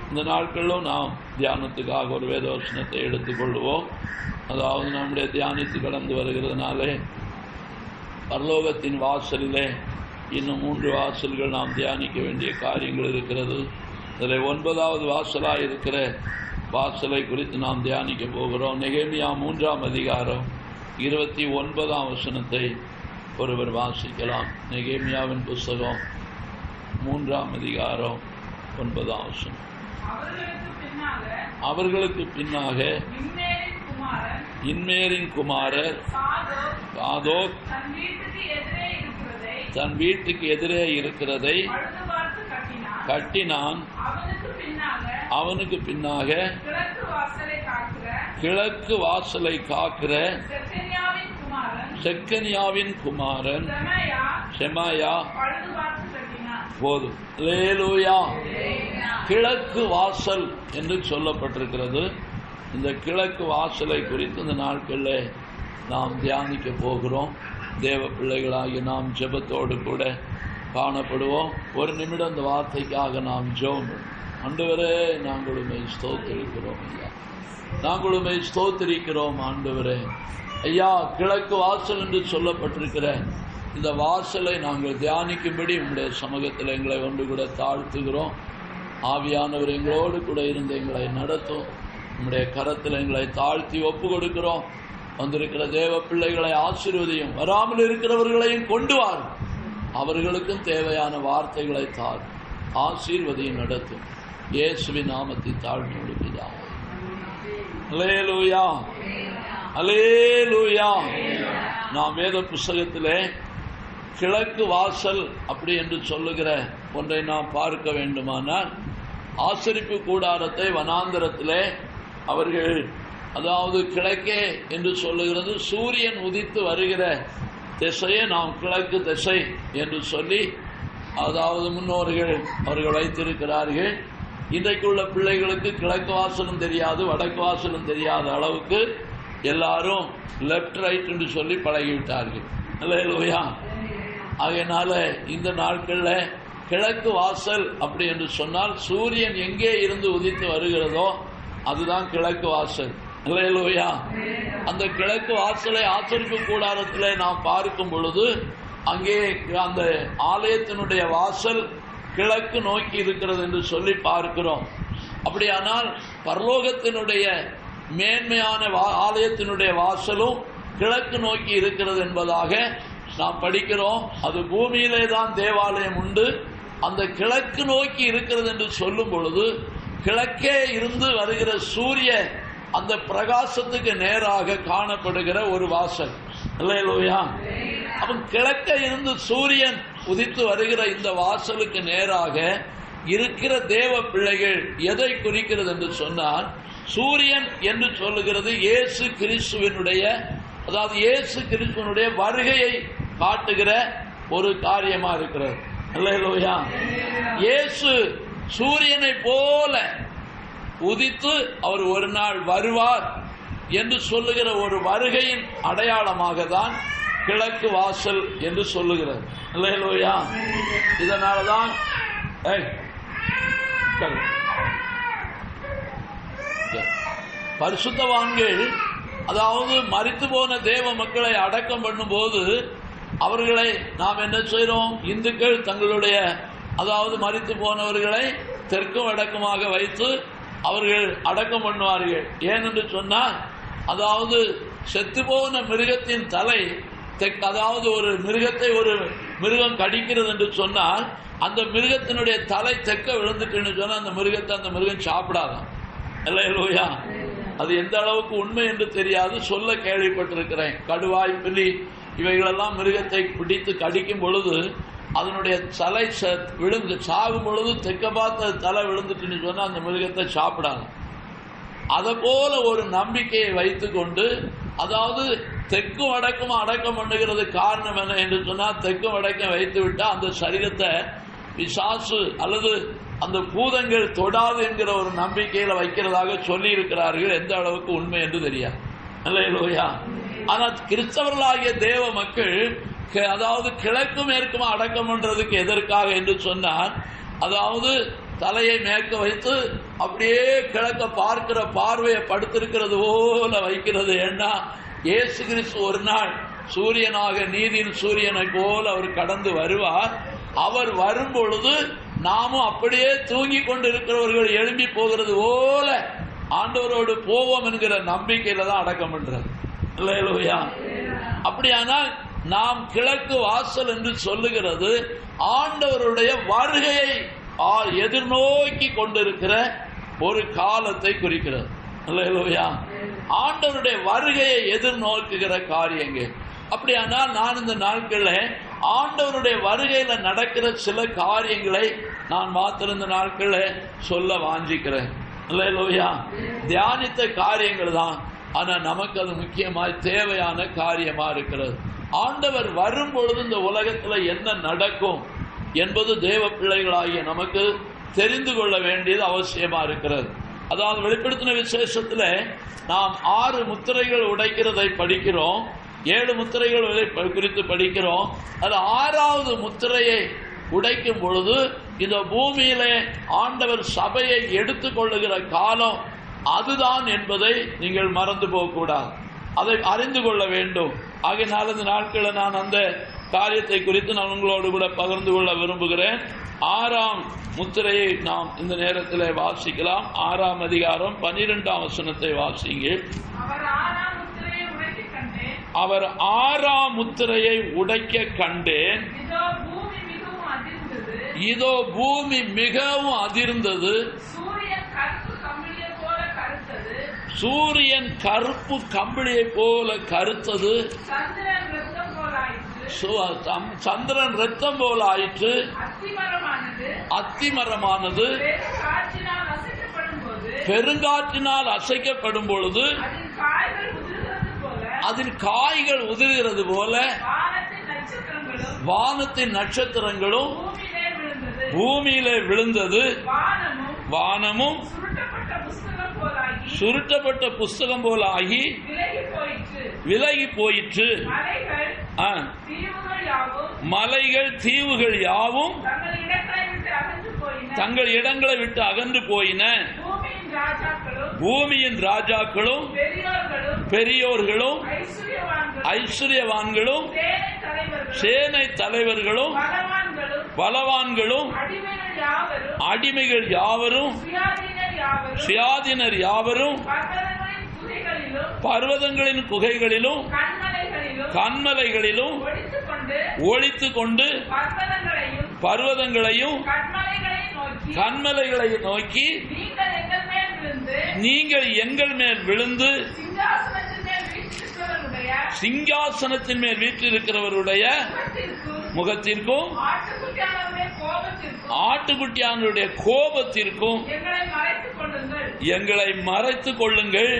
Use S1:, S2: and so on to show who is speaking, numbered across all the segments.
S1: இந்த நாட்களிலும் நாம் தியானத்துக்காக ஒரு வேதவசனத்தை எடுத்துக்கொள்வோம். அதாவது நம்முடைய தியானித்து கடந்து வருகிறதுனாலே பரலோகத்தின் வாசலிலே இன்னும் 3 வாசல்கள் நாம் தியானிக்க வேண்டிய காரியங்கள் இருக்கிறது. அதில் 9வது வாசலாக இருக்கிற வாசலை குறித்து நாம் தியானிக்க போகிறோம். நெகேமியா 3ஆம் அதிகாரம் 29ஆம் வசனத்தை ஒருவர் வாசிக்கலாம். நெகேமியாவின் புஸ்தகம் 3ஆம் அதிகாரம் 9ஆம் வசனம். அவர்களுக்கு பின்னாக இன்மேரின் குமாரர் சாதோக் தன் வீட்டுக்கு எதிரே இருக்கிறதை கட்டினான். அவனுக்கு பின்னாக கிழக்கு வாசலை காக்கிற செக்கனியாவின் குமாரன் செமாயா. போதும். அல்லேலூயா. கிழக்கு வாசல் என்று சொல்லப்பட்டிருக்கிறது. இந்த கிழக்கு வாசலை குறித்து இந்த நாட்களில் நாம் தியானிக்க போகிறோம். தேவ பிள்ளைகளாகி நாம் ஜெபத்தோடு கூட காணப்படுவோம். ஒரு நிமிடம் இந்த வார்த்தைக்காக நாம் ஜெபம். ஆண்டவரே, நாங்கள் உம்மை ஸ்தோத்திரிக்கிறோம் ஐயா, நாங்கள் உம்மை ஸ்தோத்திரிக்கிறோம் ஆண்டவரே. ஐயா, கிழக்கு வாசல் என்று சொல்லப்பட்டிருக்கிற இந்த வாசலை நாங்கள் தியானிக்கும்படி உங்களுடைய சமூகத்தில் எங்களை ஒன்று கூட தாழ்த்துகிறோம். ஆவியானவர் எங்களோடு கூட இருந்து எங்களை நடத்தும். உங்களுடைய கரத்தில் எங்களை தாழ்த்தி ஒப்பு கொடுக்கிறோம். வந்திருக்கிற தேவ பிள்ளைகளை ஆசீர்வதியும், வராமல் இருக்கிறவர்களையும் கொண்டு வாரும். அவர்களுக்கும் தேவையான வார்த்தைகளை தார், ஆசீர்வதியும், நடத்தும். இயேசுவின் நாமத்தில் தாழ்மை கொடுப்பதாக. அல்லேலூயா, அல்லேலூயா. நாம் வேத புஸ்தகத்திலே கிழக்கு வாசல் அப்படி என்று சொல்லுகிற ஒன்றை நாம் பார்க்க வேண்டுமானால், ஆசரிப்பு கூடாரத்தை வனாந்தரத்திலே அவர்கள், அதாவது கிழக்கே என்று சொல்லுகிறது சூரியன் உதித்து வருகிற திசையை நாம் கிழக்கு திசை என்று சொல்லி, அதாவது முன்னோர்கள் அவர்கள் வைத்திருக்கிறார்கள். இன்றைக்குள்ள பிள்ளைகளுக்கு கிழக்கு வாசலும் தெரியாது, வடக்கு வாசலும் தெரியாத அளவுக்கு எல்லாரும் லெஃப்ட் ரைட் என்று சொல்லி பழகிவிட்டார்கள். அல்லேலூயா. அதனால இந்த நாட்களில் கிழக்கு வாசல் அப்படி என்று சொன்னால் சூரியன் எங்கே இருந்து உதித்து வருகிறதோ அதுதான் கிழக்கு வாசல். அல்லேலூயா. அந்த கிழக்கு வாசலை ஆசரிப்பு கூடாரத்தில் நாம் பார்க்கும் பொழுது அங்கே அந்த ஆலயத்தினுடைய வாசல் கிழக்கு நோக்கி இருக்கிறது என்று சொல்லி பார்க்கிறோம். அப்படியானால் பரலோகத்தினுடைய மேன்மையான ஆலயத்தினுடைய வாசலும் கிழக்கு நோக்கி இருக்கிறது என்பதாக நாம் படிக்கிறோம். அது பூமியிலே தான் தேவாலயம் உண்டு. அந்த கிழக்கு நோக்கி இருக்கிறது என்று சொல்லும் பொழுது கிழக்கே இருந்து வருகிற சூரிய அந்த பிரகாசத்துக்கு நேராக காணப்படுகிற ஒரு வாசல். அல்லேலூயா. அவன் கிழக்கே இருந்து சூரியன் உதித்து வருகிற இந்த வாசலுக்கு நேராக இருக்கிற தேவ பிள்ளைகள் எதை குறிக்கிறது என்று சொன்னால், சூரியன் என்று சொல்லுகிறது இயேசு கிறிஸ்துவினுடைய, அதாவது இயேசு கிறிஸ்துவினுடைய வருகையை காட்டுகிற ஒரு காரியமா இருக்கிறது. அல்லேலூயா. இயேசு சூரியனை போல உதித்து அவர் ஒரு நாள் வருவார் என்று சொல்லுகிற ஒரு வருகையின் அடையாளமாக தான் கிழக்கு வாசல் என்று சொல்லுகிறது. அல்லேலூயா. இதனால்தான் பரிசுத்தவான்கள், அதாவது மரித்து போன தேவ மக்களை அடக்கம் பண்ணும்போது அவர்களை நாம் என்ன செய்கிறோம்? இந்துக்கள் தங்களுடைய, அதாவது மரித்து போனவர்களை தெற்கும் வடக்குமாக வைத்து அவர்கள் அடக்கம் பண்ணுவார்கள். ஏனென்று சொன்னால், அதாவது செத்து போன மிருகத்தின் தலை அதாவது ஒரு மிருகத்தை ஒரு மிருகம் கடிக்கிறது என்று சொன்னால் அந்த மிருகத்தினுடைய தலை தெற்க விழுந்துட்டுன்னு சொன்னால் அந்த மிருகத்தை அந்த மிருகம் சாப்பிடாதான். அல்லேலூயா. அது எந்த அளவுக்கு உண்மை என்று தெரியாது, சொல்ல கேள்விப்பட்டிருக்கிறேன். கடுவாய், புலி இவைகளெல்லாம் மிருகத்தை பிடித்து கடிக்கும் பொழுது அதனுடைய தலை விழுந்து சாகும் பொழுது தெற்க பார்த்த தலை விழுந்துட்டுன்னு சொன்னால் அந்த மிருகத்தை சாப்பிடாது. அதை போல ஒரு நம்பிக்கையை வைத்து கொண்டு, அதாவது தெற்கும் வடக்கும் அடக்கம் பண்ணுகிறது. காரணம் என்ன என்று சொன்னால், தெற்கும் வடக்கம் வைத்து விட்டால் அந்த சரீரத்தை பிசாசு அல்லது அந்த பூதங்கள் தொடாது என்கிற ஒரு நம்பிக்கையில வைக்கிறதாக சொல்லி இருக்கிறார்கள். எந்த அளவுக்கு உண்மை என்று தெரியாது. அல்லேலூயா. ஆனால் கிறிஸ்தவர்களாகிய தேவ மக்கள், அதாவது கிழக்கும் மேற்கும் அடக்கம் பண்றதுக்கு எதற்காக என்று சொன்னால், அதாவது தலையை மேற்க வைத்து அப்படியே கிழக்க பார்க்கிற பார்வையை படுத்திருக்கிறது போல வைக்கிறது. ஏன்னா இயேசு கிறிஸ்து ஒரு நாள் சூரியனாக, நீதியின் சூரியனை போல அவர் கடந்து வருவார். அவர் வரும் பொழுது நாமும் அப்படியே தூங்கி கொண்டிருக்கிறவர்கள் எழும்பி போகிறது போல ஆண்டவரோடு போவோம் என்கிற நம்பிக்கையில தான் அடக்கம் பண்றது. அல்லேலூயா. அப்படியானால் நாம் கிழக்கு வாசல் என்று சொல்லுகிறது ஆண்டவருடைய வருகையை எதிர்நோக்கி கொண்டிருக்கிற ஒரு காலத்தை குறிக்கிறது. அல்லேலூயா. ஆண்டவருடைய வருகையை எதிர்நோக்குகிற காரியங்கள். அப்படியானால் நான் இந்த நாட்களில் ஆண்டவருடைய வருகையில நடக்கிற சில காரியங்களை நான் மாத்திர இந்த நாட்களில் சொல்ல வாஞ்சிக்கிறேன். அல்லேலூயா. தியானித்த காரியங்கள் தான், ஆனா நமக்கு அது முக்கியமாய் தேவையான காரியமா இருக்கிறது. ஆண்டவர் வரும் பொழுது இந்த உலகத்துல என்ன நடக்கும் என்பது தேவ பிள்ளைகளாகிய நமக்கு தெரிந்து கொள்ள வேண்டியது அவசியமா இருக்கிறது. அதாவது வெளிப்படுத்தின விசேஷத்துல நாம் 6 முத்திரைகள் உடைக்கிறதை படிக்கிறோம், 7 முத்திரைகள் குறித்து படிக்கிறோம். அது 6வது முத்திரையை உடைக்கும் பொழுது இந்த பூமியிலே ஆண்டவர் சபையை எடுத்துக்கொள்ளுகிற காலம் அதுதான் என்பதை நீங்கள் மறந்து போகக்கூடாது. அதை அறிந்து கொள்ள வேண்டும். ஆகையினால் இந்த நாட்களில் நான் அந்த காரியத்தை குறித்து நான் உங்களோடு கூட பகிர்ந்து கொள்ள விரும்புகிறேன். 6ஆம் முத்திரையை நாம் இந்த நேரத்தில் வாசிக்கலாம். 6ஆம் அதிகாரம் 12ஆம் வசனத்தை வாசிங்க. அவர் 6ஆம் முத்திரையை உடைக்க கண்டேன். இதோ பூமி மிகவும் அதிர்ந்தது. சூரியன் கருப்பு கம்பிளியை போல கருத்தது. சந்திரன் ரத்தம் போல ஆயிற்று. அத்திமரமானது பெருங்காற்றினால் அசைக்கப்படும் பொழுது அதில் காய்கள் உதிர்கிறது போல வானத்தின் நட்சத்திரங்களும் பூமியிலே விழுந்தது. வானமும் சுருட்டப்பட்ட புஸ்தகம் போல ஆகி விலகி போயிற்று. மலைகள் தீவுகள் யாவும் தங்கள் இடங்களை விட்டு அகன்று போயின. பூமியின் ராஜாக்களும் பெரியோர்களும் ஐஸ்வர்யவான்களும் சேனை தலைவர்களும் பலவான்களும் அடிமைகள் யாவரும் சுயாதீனர் யாவரும் பர்வதங்களின் குகைகளிலும் கண்மலைகளிலும் ஒளித்துக் கொண்டு பர்வதங்களையும் கண்மலைகளை நோக்கி நீங்கள் எங்கள் மேல் விழுந்து சிங்காசனத்தின் மேல் வீற்றிருக்கிறவருடைய முகத்திற்கும் ஆட்டுக்குட்டியானுடைய கோபத்திற்கும் எங்களை மறைத்துக் கொள்ளுங்கள்.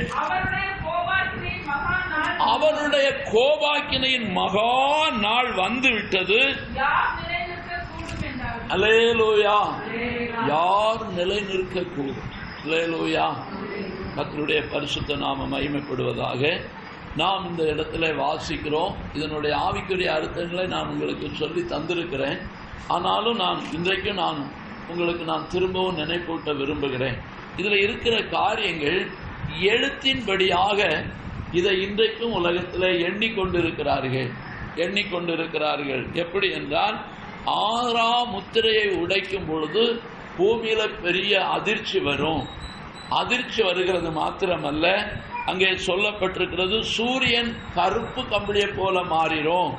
S1: அவருடைய கோபாக்கினையின் மகா நாள் வந்து விட்டது. அல்லேலூயா. யார் நிலை நிற்க கூடும்? அல்லேலூயா. கர்த்தருடைய பரிசுத்த நாமம் மகிமைப்படுவதாக. நாம் இந்த இடத்துல வாசிக்கிறோம். இதனுடைய ஆவிக்குரிய அர்த்தங்களை நான் உங்களுக்கு சொல்லி தந்திருக்கிறேன். ஆனாலும் இன்றைக்கும் உங்களுக்கு திரும்பவும் நினைப்பூட்ட விரும்புகிறேன். இதில் இருக்கிற காரியங்கள் எழுத்தின்படியாக இதை இன்றைக்கும் உலகத்தில் எண்ணிக்கொண்டிருக்கிறார்கள். எப்படி என்றால் 6ஆம் முத்திரையை உடைக்கும் பொழுது பூமியில பெரிய அதிர்ச்சி வரும். அதிர்ச்சி வருகிறது மாத்திரமல்ல, அங்கே சொல்லப்பட்டிருக்கிறது சூரியன் கருப்பு கம்பளியை போல மாறிடும்,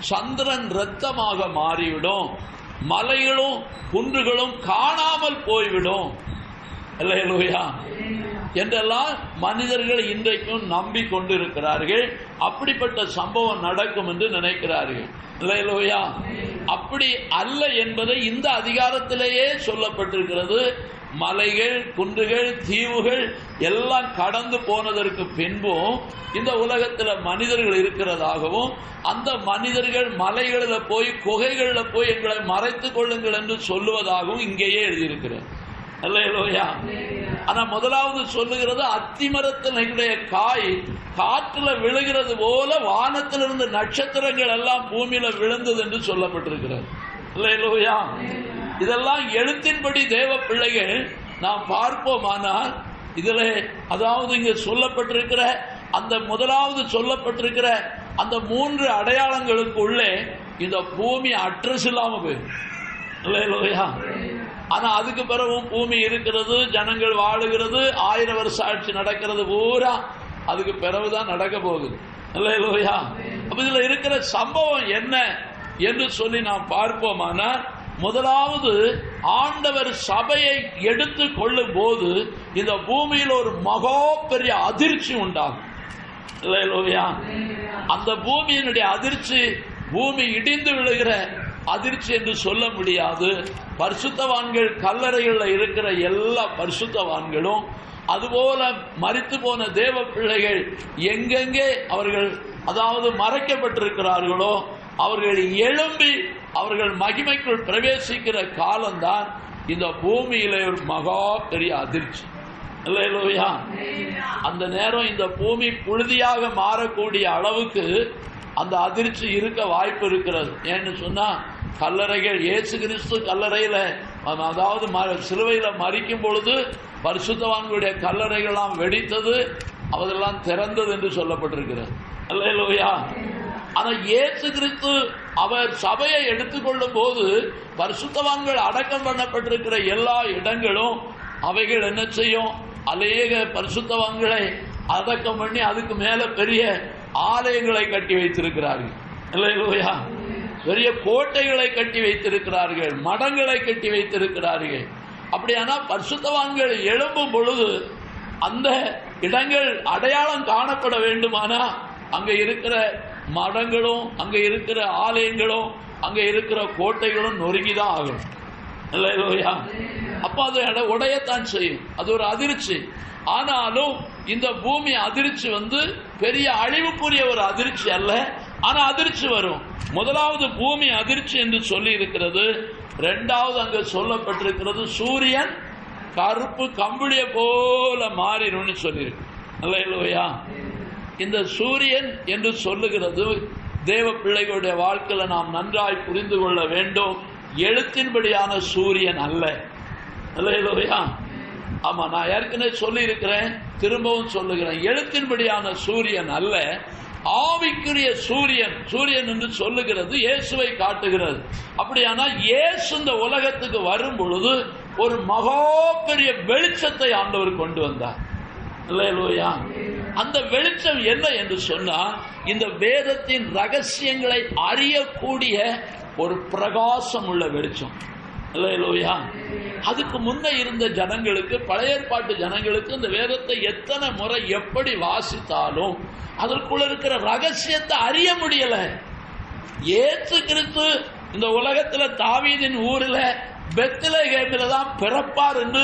S1: சந்திரன் இரத்தமாக மாறிவிடும், மலைகளும் குன்றுகளும் காணாமல் போய்விடும். அல்லேலூயா. என்றெல்லாம் மனிதர்கள் இன்றைக்கும் நம்பிக்கொண்டிருக்கிறார்கள். அப்படிப்பட்ட சம்பவம் நடக்கும் என்று நினைக்கிறார்கள். அல்லேலூயா. அப்படி அல்ல என்பதை இந்த அதிகாரத்திலேயே சொல்லப்பட்டிருக்கிறது. மலைகள் குன்றுகள் தீவுகள் எல்லாம் கடந்து போனதற்கு பின்பும் இந்த உலகத்தில் மனிதர்கள் இருக்கிறதாகவும் அந்த மனிதர்கள் மலைகளில் போய் குகைகளில் போய் எங்களை மறைத்துக் கொள்ளுங்கள் என்று சொல்லுவதாகவும் இங்கேயே எழுதியிருக்கிறார். அல்லேலூயா. ஆனா முதலாவது சொல்லுகிறது அத்திமரத்தினுடைய காய் காற்றுல விழுகிறது போல வானத்திலிருந்து நட்சத்திரங்கள் எல்லாம் பூமியில விழுந்தது என்று சொல்லப்பட்டிருக்கிறது. அல்லேலூயா. இதெல்லாம் எழுத்தின்படி தேவ பிள்ளைகள் நாம் பார்ப்போமானால் இதுல அதாவது இங்க சொல்லப்பட்டிருக்கிற அந்த முதலாவது சொல்லப்பட்டிருக்கிற அந்த 3 அடையாளங்களுக்குள்ளே இந்த பூமி அட்ரஸ் இல்லாம போயிடும். அல்லேலூயா. ஆனா அதுக்கு பிறகும் பூமி இருக்கிறது, ஜனங்கள் வாழுகிறது, 1000 வருஷ ஆட்சி நடக்கிறது, பூரா அதுக்கு பிறகுதான் நடக்க போகுது. அல்லேலூயா. அப்ப இதுல இருக்கிற சம்பவம் என்ன என்று சொல்லி நாம் பார்ப்போமானால், முதலாவது ஆண்டவர் சபையை எடுத்து கொள்ளும் போது இந்த பூமியில் ஒரு மகா பெரிய அதிர்ச்சி உண்டாகும். அல்லேலூயா. அந்த பூமியினுடைய அதிர்ச்சி பூமி இடிந்து விழுகிற அதிர்ச்சி என்று சொல்ல முடியாது. பரிசுத்தவான்கள் கல்லறைகளில் இருக்கிற எல்லா பரிசுத்தவான்களும், அதுபோல மரித்து போன தேவ பிள்ளைகள் எங்கெங்கே அவர்கள் அதாவது மறைக்கப்பட்டிருக்கிறார்களோ அவர்கள் எழும்பி அவர்கள் மகிமைக்குள் பிரவேசிக்கிற காலம்தான் இந்த பூமியிலே ஒரு மகா பெரிய அதிர்ச்சி. அல்லேலூயா. அந்த நேரம் இந்த பூமி புழுதியாக மாறக்கூடிய அளவுக்கு அந்த அதிர்ச்சி இருக்க வாய்ப்பு இருக்கிறது. ஏன்னு சொன்னா கல்லறைகள், இயேசு கிறிஸ்து கல்லறையில அதாவது சிலுவையில மரிக்கும் பொழுது பரிசுத்தவான்களுடைய கல்லறைகள்லாம் வெடித்தது, அவதெல்லாம் திறந்தது என்று சொல்லப்பட்டிருக்கிறது. அல்லேலூயா. ஆனா இயேசு கிறிஸ்து அவர் சபையை எடுத்துக்கொள்ளும் போது பரிசுத்தவான்கள் அடக்கம் பண்ணப்பட்டிருக்கிற எல்லா இடங்களும் அவைகள் என்ன செய்யும், அநேக பரிசுத்தவான்களை அடக்கம் பண்ணி அதுக்கு மேல பெரிய ஆலயங்களை கட்டி வைத்திருக்கிறார்கள். அல்லேலூயா. பெரிய கோட்டைகளை கட்டி வைத்திருக்கிறார்கள், மடங்களை கட்டி வைத்திருக்கிறார்கள். அப்படியானா பரிசுத்தவான்கள் எழும்பும் பொழுது அந்த இடங்கள் அடையாளம் காணப்பட வேண்டுமானா அங்க இருக்கிற மடங்களும் அங்க இருக்கிற ஆலயங்களும் அங்க இருக்கிற கோட்டைகளும் நொறுங்கிதான் ஆகும். அல்லேலூயா. அப்ப அது உடையத்தான் செய்யும். அது ஒரு அதிர்ச்சி. ஆனாலும் இந்த பூமி அதிர்ச்சி பெரிய அழிவுக்குரிய ஒரு அதிர்ச்சி அல்ல. ஆனா அதிர்ச்சி வரும். முதலாவது பூமி அதிர்ச்சி என்று சொல்லி இருக்கிறது. இரண்டாவது அங்க சொல்லப்பட்டிருக்கிறது சூரியன் கருப்பு கம்பளிய போல மாறிடும் சொல்லியிருக்கு. அல்லேலூயா. இந்த சூரியன் என்று சொல்லுகிறது தேவ பிள்ளைகளுடைய வாழ்க்கையில நாம் நன்றாய் புரிந்து கொள்ள வேண்டும். எழுத்தின்படியான சூரியன் அல்ல. அல்லேலூயா. ஆமா, நான் ஏற்கனவே சொல்லி இருக்கிறேன், திரும்பவும் சொல்லுகிறேன். எழுத்தின்படியான சூரியன் அல்ல, ஆவிக்குரிய சூரியன். சூரியன் என்று சொல்லுகிறது இயேசுவை காட்டுகிறது. அப்படியானா இயேசு இந்த உலகத்துக்கு வரும் பொழுது ஒரு மகா பெரிய வெளிச்சத்தை ஆண்டவர் கொண்டு வந்தார். அல்லேலூயா. அந்த வெளிச்சம் என்ன என்று சொன்னால் இந்த வேதத்தின் ரகசியங்களை அறியக்கூடிய ஒரு பிரகாசம் உள்ள வெளிச்சம். அல்லேலூயா. அதுக்கு முன்ன இருந்த ஜனங்களுக்கு, பழைய ஏற்பாட்டு ஜனங்களுக்கு இந்த வேதத்தை எத்தனை முறை எப்படி வாசித்தாலும் அதற்குள்ள இருக்கிற ரகசியத்தை அறிய முடியல. இயேசு கிறிஸ்து இந்த உலகத்துல தாவீதின் ஊரில் பெத்லகேமில தான் பிறப்பார் என்று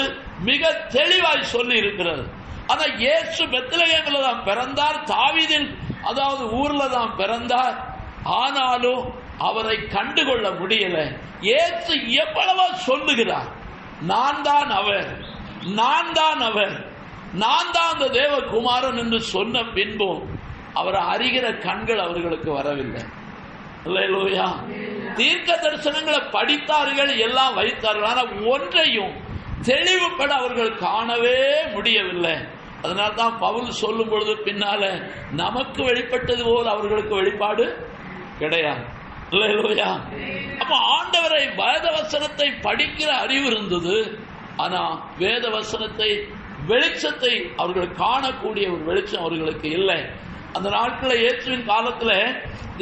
S1: மிக தெளிவாய் சொல்லி இருக்கிறது. ஆனா இயேசு பெத்லகேமில தான் பிறந்தார், தாவீதின் அதாவது ஊர்ல தான் பிறந்தார். ஆனாலும் அவரை கண்டுகொள்ள முடியல. இயேசு எவ்வளவோ சொல்லுகிறார், நான் தான் அவர், நான் தான் அவர், நான் தான் அந்த தேவகுமாரன் என்று சொன்ன பின்பும் அவரை அறிகிற கண்கள் அவர்களுக்கு வரவில்லை. அல்லேலூயா. தீர்க்க தரிசனங்களை படித்தார்கள், எல்லாம் வைத்தார்கள், ஆனால் ஒன்றையும் தெளிவுபட அவர்கள் காணவே முடியவில்லை. அதனால்தான் பவுல் சொல்லும் பொழுது பின்னால நமக்கு வெளிப்பட்டது போல் அவர்களுக்கு வெளிப்பாடு கிடையாது. அல்லேலூயா. அப்ப ஆண்டவரை வேத வசனத்தை படிக்கிற அறிவு இருந்தது, ஆனா வேத வசனத்தை வெளிச்சத்தை அவர்கள் காணக்கூடிய ஒரு வெளிச்சம் அவர்களுக்கு இல்லை. அந்த நாட்களில் இயேசுவின் காலத்தில்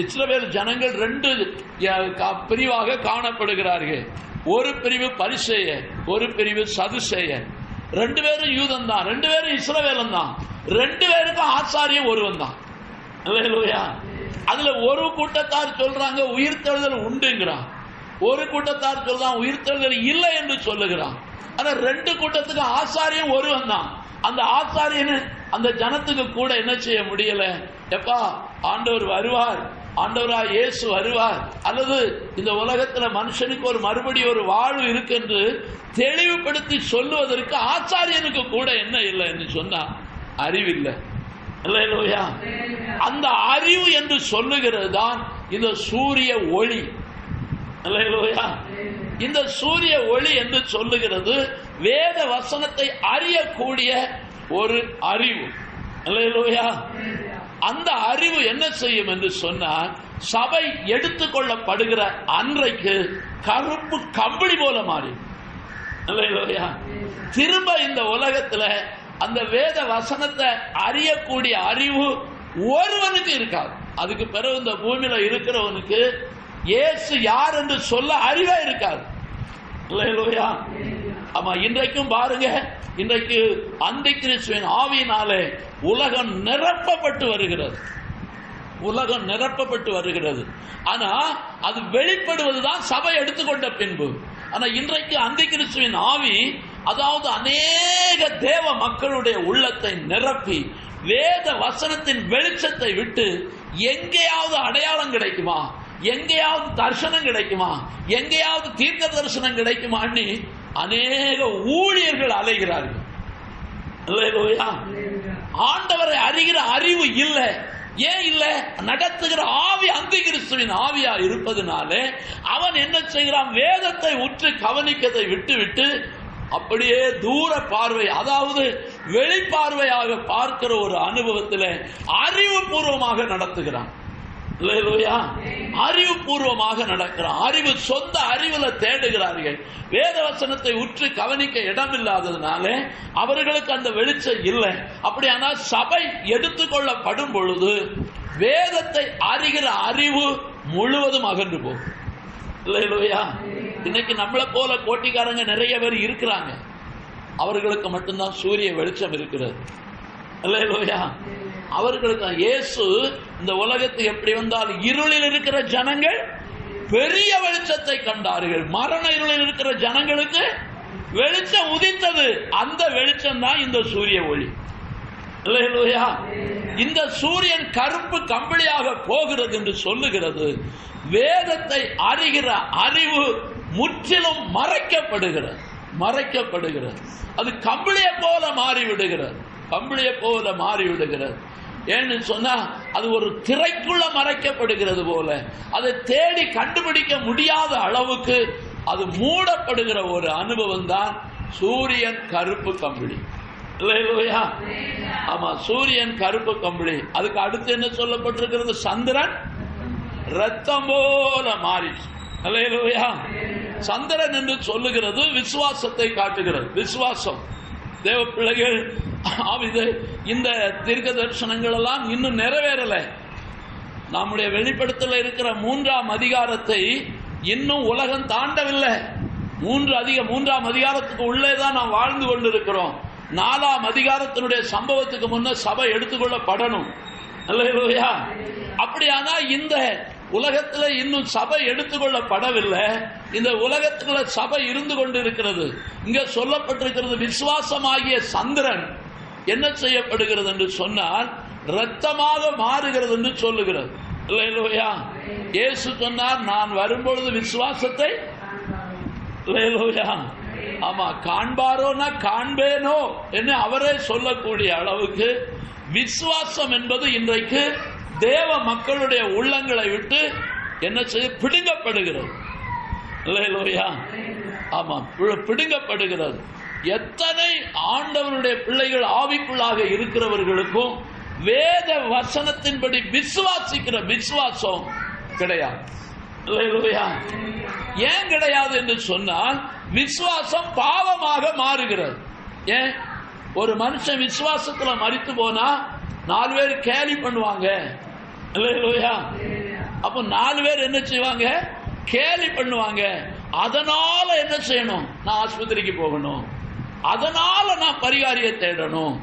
S1: இஸ்ரவேல் ஜனங்கள் 2 பிரிவாக காணப்படுகிறார்கள். ஒரு பிரிவு பரிசேயர், ஒரு பிரிவு சதுசேயர். 2 பேரும் யூதன் தான், 2 பேரும் இஸ்ரவேலன் தான், 2 பேருக்கும் ஆசாரியம் ஒருவன் தான். அல்லேலூயா. அதுல ஒரு கூட்டத்தார் சொல்றாங்க உயிர்த்தெழுதல் உண்டுங்கிறான், ஒரு கூட்டத்தார் சொல்றான் உயிர்த்தெழுதல் இல்லை என்று சொல்லுகிறான். ஆனா 2 கூட்டத்துக்கு ஆசாரியம் ஒருவன் தான். அந்த ஆசாரியன் அந்த ஜனத்துக்கு கூட என்ன செய்ய முடியல. எப்பா ஆண்டவர் வருவார், ஆண்டவரா இயேசு வருவார், அல்லது இந்த உலகத்துல மனுஷனுக்கு ஒரு மறுபடி ஒரு வாழ்வு இருக்கு என்று தெளிவுபடுத்தி சொல்லுவதற்கு ஆசாரியனுக்கு கூட என்ன இல்லை என்று சொன்னா அறிவில்லை. அல்லேலூயா. அந்த அறிவு என்று சொல்லுகிறது தான் இந்த சூரிய ஒளி. அல்லேலூயா. இந்த சூரிய ஒளி என்று சொல்லுகிறது வேத வசனத்தை அறியக்கூடிய ஒரு அறிவு. அல்லேலூயா. அந்த அறிவு என்ன செய்யும் என்று சொன்னால், சபை எடுத்துக்கொள்ளப்படுகிற அன்றைக்கு கருப்பு கம்பளி போல மாறி, அல்லேலூயா, திரும்ப இந்த உலகத்துல அந்த வேத வசனத்தை அறியக்கூடிய அறிவு ஒருவனுக்கு இருக்காது. அதுக்கு பிறகு இந்த பூமியில இருக்கிறவனுக்கு இயேசு யார் என்று சொல்ல அறிவே இருக்காது. அல்லேலூயா. ஆமா, இன்றைக்கும் பாருங்க, இன்றைக்கு அந்திகிறிஸ்துவின் ஆவியினாலே உலகம் நிரப்பப்பட்டு வருகிறது. உலகம் நிரப்பப்பட்டு வருகிறது. ஆனா அது வெளிப்படுவதுதான் சபை எடுத்துக்கொண்ட பின்பு. ஆனா இன்றைக்கு அந்திகிறிஸ்துவின் ஆவி, அதாவது அநேக தேவ மக்களுடைய உள்ளத்தை நிரப்பி வேத வசனத்தின் வெளிச்சத்தை விட்டு எங்கேயாவது அடையாளம் கிடைக்குமா, எங்கேயாவது தரிசனம் கிடைக்குமா, எங்கேயாவது தீர்க்க தரிசனம் கிடைக்குமான்னு அநேக ஊழியர்கள் அலைகிறார்கள். ஆண்டவரை அறிகிற அறிவு இல்லை. ஏன் இல்ல? நடத்துகிற ஆவி அந்திகிறிஸ்துவின் ஆவியா இருப்பதனாலே அவன் என்ன செய்கிறான்? வேதத்தை உற்று கவனிக்கதை விட்டு அப்படியே தூர பார்வை, அதாவது வெளிப்பார்வையாக பார்க்கிற ஒரு அனுபவத்தில் அறிவுபூர்வமாக நடத்துகிறான். அறிவுபூர்வமாக நடக்கிறான். அறிவு, சொந்த அறிவுல தேடுகிறார்கள். வேத வசனத்தை உற்று கவனிக்க இடமில்லாததுனால அவர்களுக்கு அந்த வெளிச்சம் இல்லை. அப்படியானால் சபை எடுத்துக்கொள்ளப்படும் பொழுது வேதத்தை அறிகிற அறிவு முழுவதும் அகன்று போகும். இல்லையா? இன்னைக்கு நம்மளை போல போட்டிக்காரங்க நிறைய பேர் இருக்கிறாங்க. அவர்களுக்கு மட்டும்தான் சூரிய வெளிச்சம் இருக்கிறது. இல்லையா? அவர்களுக்கு இயேசு இந்த உலகத்தை எப்படி வந்தால் இருளில் இருக்கிற ஜனங்கள் பெரிய வெளிச்சத்தை கண்டார்கள். மரண இருளில் இருக்கிற ஜனங்களுக்கு வெளிச்சம் உதித்தது. அந்த வெளிச்சம் தான் இந்த சூரிய ஒளி. இல்லையா? இந்த சூரியன் கருப்பு கம்பளியாக போகிறது என்று சொல்லுகிறது. வேதத்தை அறிகிற அறிவு முற்றிலும் மறைக்கப்படுகிறது. அது கம்பளியை போல மாறிவிடுகிறது. கம்பளியை போல மாறிவிடுகிறது. ஏன்னு சொன்னா அது ஒரு திரைக்குள்ள மறைக்கப்படுகிறது போல, அதை தேடி கண்டுபிடிக்க முடியாத அளவுக்கு அது மூடப்படுகிற ஒரு அனுபவம் தான் சூரியன் கருப்பு கம்பளி. இல்லையா? ஆமா, சூரியன் கருப்பு கம்பளி. அதுக்கு அடுத்து என்ன சொல்லப்பட்டிருக்கிறது? சந்திரன் ரத்தம் போல மாறிச்சு. இல்லையா? சந்திரன் என்று சொல்லுகிறது விசுவாசத்தை காட்டுகிறது. விசுவாசம். தேவ பிள்ளைகள், இந்த தீர்க்க தரிசனங்கள் எல்லாம் இன்னும் நிறைவேறல. நம்முடைய வெளிப்படுத்தல இருக்கிற 3ஆம் அதிகாரத்தை இன்னும் உலகம் தாண்டவில்லை. 3ஆம் அதிகாரத்துக்கு உள்ளேதான் நாம் வாழ்ந்து கொண்டிருக்கிறோம். 4ஆம் அதிகாரத்தினுடைய சம்பவத்துக்கு முன்ன சபை எடுத்துக்கொள்ளப்படணும். அல்லேலூயா. அப்படியானா இந்த உலகத்துல இன்னும் சபை எடுத்துக்கொள்ளப்படவில்லை. இந்த உலகத்துல சபை இருந்து கொண்டு இருக்கிறது. இங்க சொல்லப்பட்டிருக்கிறது விசுவாசமாகிய சந்திரன் என்ன செய்யப்படுகிறது என்று சொன்னால் இரத்தமாக மாறுகிறது என்று சொல்லுகிறது. இல்லையா? இயேசு சொன்னார், நான் வரும்பொழுது விசுவாசத்தை, ஆமா, காண்பாரோனா காண்பேனோ என்று அவரே சொல்லக்கூடிய அளவுக்கு விசுவாசம் என்பது இன்றைக்கு தேவ மக்களுடைய உள்ளங்களை விட்டு என்ன செய்ய பிடுங்கப்படுகிறது. இல்லையா? ஆமா, பிடுங்கப்படுகிறது. எத்தனை ஆண்டவருடைய பிள்ளைகள் ஆவிக்குள்ளாக இருக்கிறவர்களுக்கும் வேத வசனத்தின்படி விசுவாசிக்கிற விசுவாசம் கிடையாது. இல்லையா? ஏன் கிடையாது என்று சொன்னால் விசுவாசம் பாவமாக மாறுகிறது. ஏன்? ஒரு மனுஷன் விசுவாசத்துல மரித்து போனா 4 பேர் கேலி பண்ணுவாங்க. இல்லையா? அப்ப 4 பேர் என்ன செய்வாங்க? கேலி பண்ணுவாங்க. அதனால என்ன செய்யணும்? நான் ஆஸ்பத்திரிக்கு போகணும், அதனால நான் பரிகாரியை தேடணும்,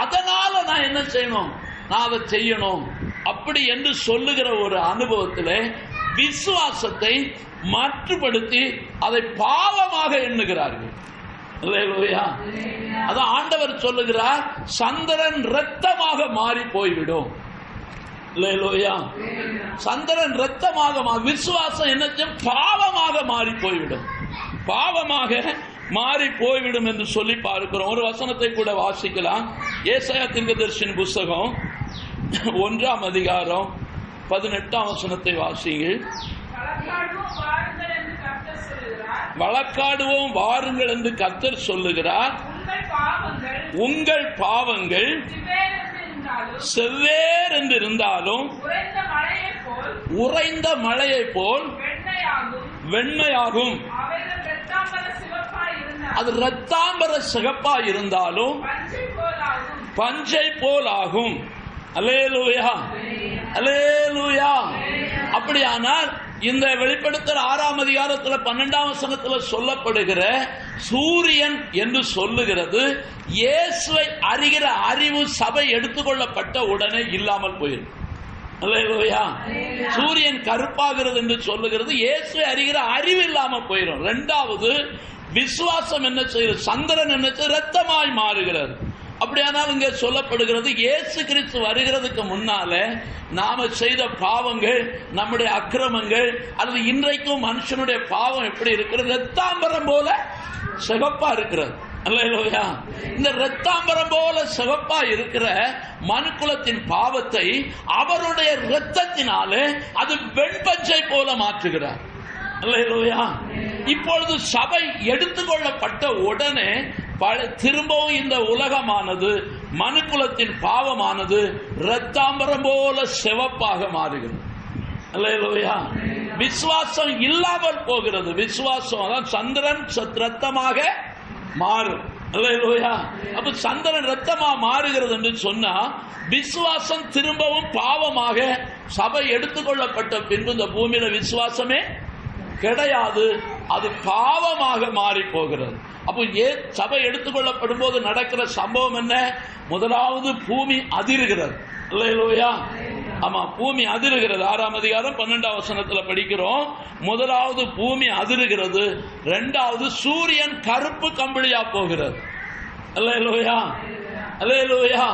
S1: அதனால நான் என்ன செய்யணும்? நான் அதை செய்யணும். அப்படி என்று சொல்லுகிற ஒரு அனுபவத்தில் விசுவாசத்தை மாற்றுப்படுத்தி அதை பாவமாக எண்ணுகிறார்கள். அதான் ஆண்டவர் சொல்லுகிறார், சந்திரன் இரத்தமாக மாறி போய்விடும். சந்திரன் இரத்தமாக விசுவாசம் என்ன பாவமாக மாறி போய்விடும். பாவமாக மாறி போய்விடும் என்று சொல்லி பார்க்கிறோம். ஒரு வசனத்தை கூட வாசிக்கலாம். ஏசாயா தீர்க்கதரிசியின் புஸ்தகம் 1ஆம் அதிகாரம் 18ஆம் வசனத்தை வாசிங்கள். வழக்காடுவோம் வாருங்கள் என்று கர்த்தர் சொல்லுகிறார். உங்கள் பாவங்கள் செவ்வேர் என்று இருந்தாலும் உறைந்த மழையை போல் வெண்மையாகும். அது இரத்தாம்பர சிகப்பா இருந்தாலும் பஞ்சை போல் ஆகும். அல்லேலூயா, அல்லேலூயா. அப்படியானால் இந்த வெளிப்படுத்தல் 6ஆம் அதிகாரத்தில் 12ஆம் வசனத்தில் சொல்லப்படுகிற சூரியன் என்று சொல்லுகிறது இயேசுவை அறிகிற அறிவு சபை எடுத்துக்கொள்ளப்பட்ட உடனே இல்லாமல் போயிடும். அல்லேலூயா. சூரியன் கருப்பாகிறது என்று சொல்லுகிறது இயேசுவை அறிகிற அறிவு இல்லாமல் போயிடும். இரண்டாவது, விசுவாசம் என்ன செய்கிறது? சந்திரன் என்ன செய்ய ரத்தமாய் மாறுகிறது. அப்படியானால் இங்கே சொல்லப்படுகிறது இயேசு கிறிஸ்து வருகிறதுக்கு முன்னால நாம செய்த பாவங்கள், நம்முடைய அக்கிரமங்கள், அல்லது இன்றைக்கும் மனுஷனுடைய பாவம் எப்படி இருக்கிறது? ரத்தாம்பரம் போல சிவப்பா இருக்கிறது. அல்லேலூயா. இந்த ரத்தாம்பரம் போல சிவப்பா இருக்கிற மனுக்குலத்தின் பாவத்தை அவருடைய இரத்தத்தினாலே அது வெண்பஞ்சை போல மாற்றுகிறார். அல்லேலூயா. இப்பொழுது சபை எடுத்துக்கொள்ளப்பட்ட உடனே திரும்பவும் இந்த உலகமானது, மனுக்குலத்தின் பாவமானது இரத்தாம்பரம் போல சிவப்பாக மாறுகிறது. அல்லேலூயா. விசுவாசம் இல்லாமல் போகிறது. விசுவாசம் அதான் சந்திரன் ரத்தமாக மாறும். அல்லேலூயா. அப்ப சந்திரன் ரத்தமா மாறுகிறது என்று சொன்னா விசுவாசம் திரும்பவும் பாவமாக சபை எடுத்துக்கொள்ளப்பட்ட பின்பு இந்த பூமியில விசுவாசமே கிடையாது. அது பாவமாக மாறி போகிறது. அப்போ சபை எடுத்துக்கொள்ளப்படும் போது நடக்கிற சம்பவம் என்ன? முதலாவது பூமி அதிருகிறது. அல்லேலூயா. ஆமா, பூமி அதிருகிறது. 6ஆம் அதிகாரம் 12ஆம் வசனத்தில் படிக்கிறோம். முதலாவது பூமி அதிருகிறது. இரண்டாவது சூரியன் கருப்பு கம்பளியா போகிறது. அல்லேலூயா, அல்லேலூயா.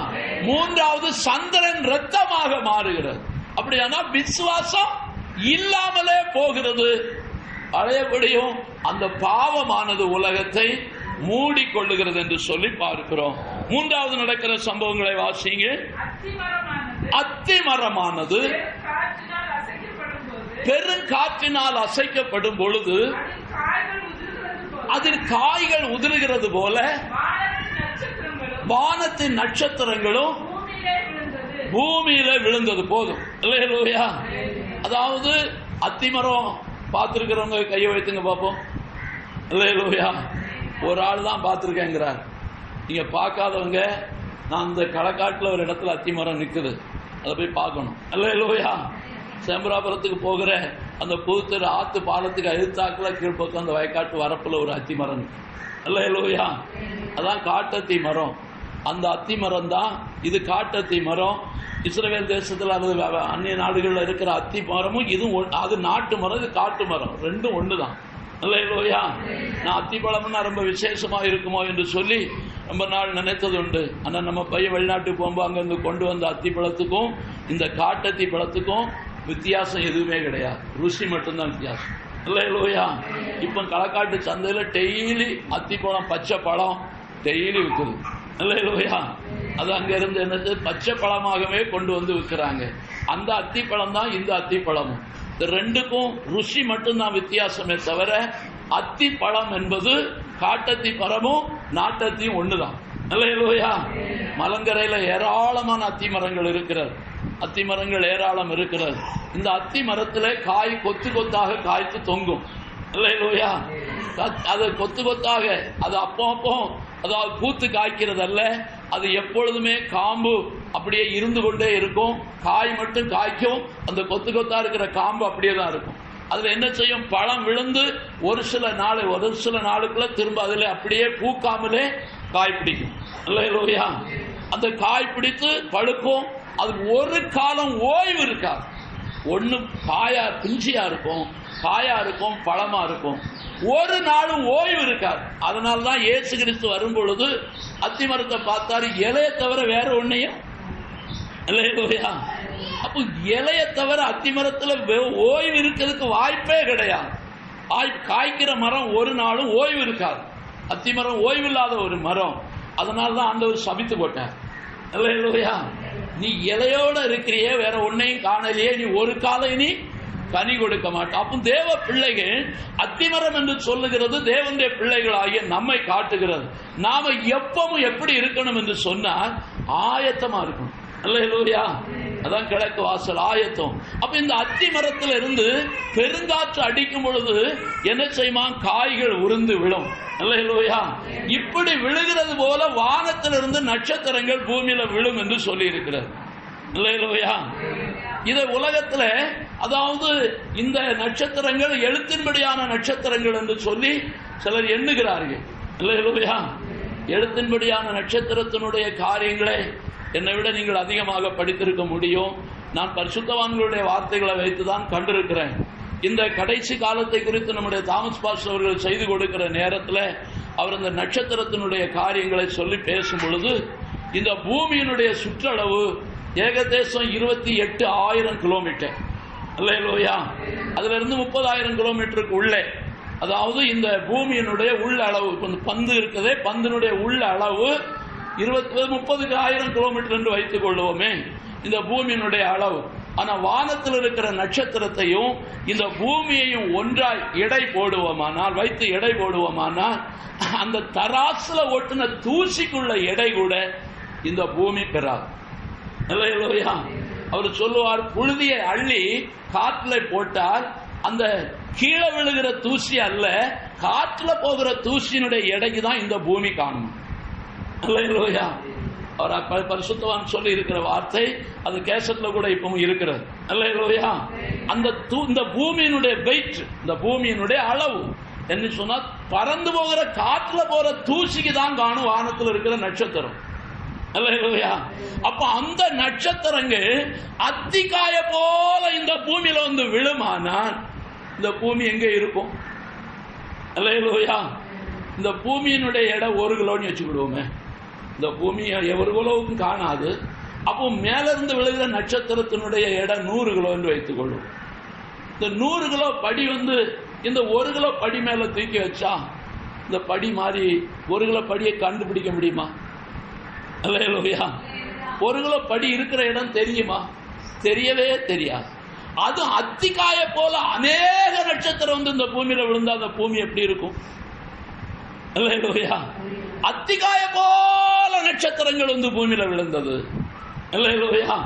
S1: மூன்றாவது சந்திரன் இரத்தமாக மாறுகிறது. அப்படியானா விசுவாசம் இல்லாமலே போகிறது. பழையபடியும் அந்த பாவமானது உலகத்தை மூடிக்கொள்ளுகிறது என்று சொல்லி பார்க்கிறோம். மூன்றாவது நடக்கிற சம்பவங்களை வாசிங்க. அத்திமரமானது பெருங்காற்றினால் அசைக்கப்படும் பொழுது அதில் காய்கள் உதிர்கிறது போல வானத்தின் நட்சத்திரங்களும் பூமியில விழுந்தது. போதும். அல்லேலூயா. அதாவது அத்திமரம் பார்த்திருக்கிறவங்க கையை வைத்துங்க பார்ப்போம். அல்லேலூயா. ஒரு ஆள் தான் பார்த்திருக்கேங்கிறார். நீங்க பார்க்காதவங்க, நான் இந்த களக்காட்டில் ஒரு இடத்துல அத்திமரம் நிற்குது, அதை போய் பார்க்கணும். அல்லேலூயா. செம்பராபுரத்துக்கு போகிற அந்த புதுத்தெரு ஆத்து பாலத்துக்கு எதிர்த்தாக்கில் கீழ்பக்கம் அந்த வயக்காட்டு வரப்புல ஒரு அத்திமரம் நிற்கும். அல்லேலூயா. அதான் காட்டத்தி மரம். அந்த அத்தி மரம் தான் இது. காட்டத்தி மரம் இஸ்ரவேல் தேசத்தில் அல்லது அந்நிய நாடுகளில் இருக்கிற அத்தி மரமும் இதுவும் அது நாட்டு மரம், இது காட்டு மரம், ரெண்டும் ஒன்று தான். அல்லேலூயா. நான் அத்தி பழம்னா ரொம்ப விசேஷமா இருக்குமோ என்று சொல்லி ரொம்ப நாள் நினைத்தது உண்டு. ஆனால் நம்ம பையன் வெளிநாட்டுக்கு போகும்போது அங்கேருந்து கொண்டு வந்த அத்தி பழத்துக்கும் இந்த காட்டத்தி பழத்துக்கும் வித்தியாசம் எதுவுமே கிடையாது. ருசி மட்டும்தான் வித்தியாசம். அல்லேலூயா. இப்போ களக்காட்டு சந்தையில் டெய்லி அத்திப்பழம், பச்சை பழம் டெய்லி விற்குது. அல்லேலூயா. அது அங்கிருந்து என்னது பச்சை பழமாகவே கொண்டு வந்து விற்கிறாங்க. அந்த அத்திப்பழம் தான் இந்த அத்திப்பழமும். இந்த ரெண்டுக்கும் ருசி மட்டும்தான் வித்தியாசமே தவிர அத்தி பழம் என்பது காட்டத்தி பழமும் நாட்டத்தியும் ஒண்ணுதான். அல்லேலூயா. மலங்கரையில ஏராளமான அத்தி மரங்கள் இருக்கிறது. அத்தி மரங்கள் ஏராளம் இருக்கிறது. இந்த அத்தி மரத்துல காய் கொத்து கொத்தாக காய்த்து தொங்கும். அல்லேலூயா. அது கொத்து கொத்தாக, அது அப்போ அதாவது பூத்து காய்க்கிறது அல்ல, அது எப்பொழுதுமே காம்பு அப்படியே இருந்து கொண்டே இருக்கும். காய் மட்டும் காய்க்கும், அந்த கொத்து கொத்தா இருக்கிற காம்பு அப்படியே தான் இருக்கும். அதுல என்ன செய்யும்? பழம் விழுந்து ஒரு சில நாளுக்குள்ள திரும்ப அதுல அப்படியே பூக்காமலே காய் பிடிக்கும். அல்லேலூயா. அந்த காய் பிடித்து பழுக்கும். அது ஒரு காலம் ஓய்வு இருக்காது. ஒண்ணு காயா பிஞ்சியா இருக்கும், காயா இருக்கும், பழமா இருக்கும். ஒரு நாளும் ஓய்வு இருக்காது. அதனால்தான் இயேசு கிறிஸ்து வரும் பொழுது அத்தி மரத்தை பார்த்தாரு, இலையை தவிர வேற ஒன்னையும். அல்லேலூயா. அப்போ இலையை தவிர அத்தி மரத்துல ஓய்வு இருக்கிறதுக்கு வாய்ப்பே கிடையாது. காய்க்கிற மரம் ஒரு நாளும் ஓய்வு இருக்காது. அத்தி மரம் ஓய்வு இல்லாத ஒரு மரம். அதனால்தான் ஆண்டவர் சபித்து போட்டார். அல்லேலூயா. நீ இலையோட இருக்கிறியே, வேற ஒன்னையும் காணலையே, நீ ஒரு காலம் இனி கனி கொடுக்க மாட்டோம். அப்போ தேவ பிள்ளைகள், அத்திமரம் என்று சொல்லுகிறது தேவனுடைய பிள்ளைகள் ஆகிய நம்மை காட்டுகிறது. நாம எப்பவும் எப்படி இருக்கணும் என்று சொன்னால் ஆயத்தமா இருக்கணும். அல்லேலூயா. அதான் கிழக்கு வாசல் ஆயத்தம். அப்ப இந்த அத்தி மரத்தில் இருந்து பெருங்காற்று அடிக்கும் பொழுது என்ன செய்யுமா? காய்கள் உருந்து விழும். அல்லேலூயா. இப்படி விழுகிறது போல வானத்திலிருந்து நட்சத்திரங்கள் பூமியில விழும் என்று சொல்லி இருக்கிறது. அல்லேலூயா. இதை உலகத்துல, அதாவது இந்த நட்சத்திரங்கள் எழுத்தின்படியான நட்சத்திரங்கள் என்று சொல்லி சிலர் எண்ணுகிறார்கள். அல்லேலூயா. எழுத்தின்படியான நட்சத்திரத்தினுடைய காரியங்களை என்னை விட நீங்கள் அதிகமாக படித்திருக்க முடியும். நான் பரிசுத்தவான்களுடைய வார்த்தைகளை வைத்துதான் கண்டிருக்கிறேன். இந்த கடைசி காலத்தை குறித்து நம்முடைய தாமஸ் பாஸ்டர் அவர்கள் செய்து கொடுக்கிற நேரத்தில் அவர் இந்த நட்சத்திரத்தினுடைய காரியங்களை சொல்லி பேசும் பொழுது, இந்த பூமியினுடைய சுற்றளவு ஏகதேசம் 28,000 கிலோமீட்டர். அல்லேலூயா. அதுல இருந்து 30,000 கிலோமீட்டருக்கு உள்ளே, அதாவது இந்த பூமியினுடைய உள்ள அளவு, பந்து இருக்குதே, பந்தினுடைய உள்ள அளவு 30,000 கிலோமீட்டர் என்று வைத்துக் கொள்வோமே, இந்த பூமியினுடைய அளவு. ஆனா வானத்தில் இருக்கிற நட்சத்திரத்தையும் இந்த பூமியையும் ஒன்றாய் எடை போடுவோமானால், வைத்து எடை போடுவோமானால், அந்த தராசுல ஒட்டின தூசிக்குள்ள எடை கூட இந்த பூமி பெறாது. அல்லேலூயா. அவர் சொல்லுவார், புழுதியை அள்ளி காற்றுல போட்டால் அந்த கீழே விழுகிற தூசி அல்ல, காற்றுல போகிற தூசியினுடைய எடைக்கு தான் இந்த பூமி காணும். அல்லேலூயா. அவர் பரிசுத்தவான் சொல்லி இருக்கிற வார்த்தை அது கேசட்ல கூட இப்பவும் இருக்கிறது. அல்லேலூயா. அந்த இந்த பூமியினுடைய வெயிட், இந்த பூமியினுடைய அளவு என்ன சொன்னா, பறந்து போகிற காற்றுல போற தூசிக்கு தான் காணும் வானத்தில் இருக்கிற நட்சத்திரம். அல்லேலூயா. அப்ப அந்த நட்சத்திரங்கள் அத்திக்காய போல இந்த பூமியில வந்து விழுமானால் இந்த பூமி எங்க இருக்கும்? அல்லேலூயா. இந்த பூமியினுடைய எடை 1 கிலோன்னு வச்சுக்கிடுவோமே, இந்த பூமி 1 கிலோவுக்கும் காணாது. அப்போ மேலிருந்து விழுகிற நட்சத்திரத்தினுடைய எடை 100 கிலோ என்று வைத்துக் கொள்வோம். இந்த 100 கிலோ படி வந்து இந்த 1 கிலோ படி மேல தூக்கி வச்சா இந்த படி மாதிரி 1 கிலோ படியை கண்டுபிடிக்க முடியுமா? அல்லேலூயா. 1 கிலோ படி இருக்கிற இடம் தெரியுமா? தெரியவே தெரியாது. அது அத்திக்காய போல அநேக நட்சத்திரம் வந்து இந்த பூமியில விழுந்தா அந்த பூமி எப்படி இருக்கும்? அல்லேலூயா. அத்திக்காய போல நட்சத்திரங்கள் வந்து பூமியில விழுந்தது. அல்லேலூயா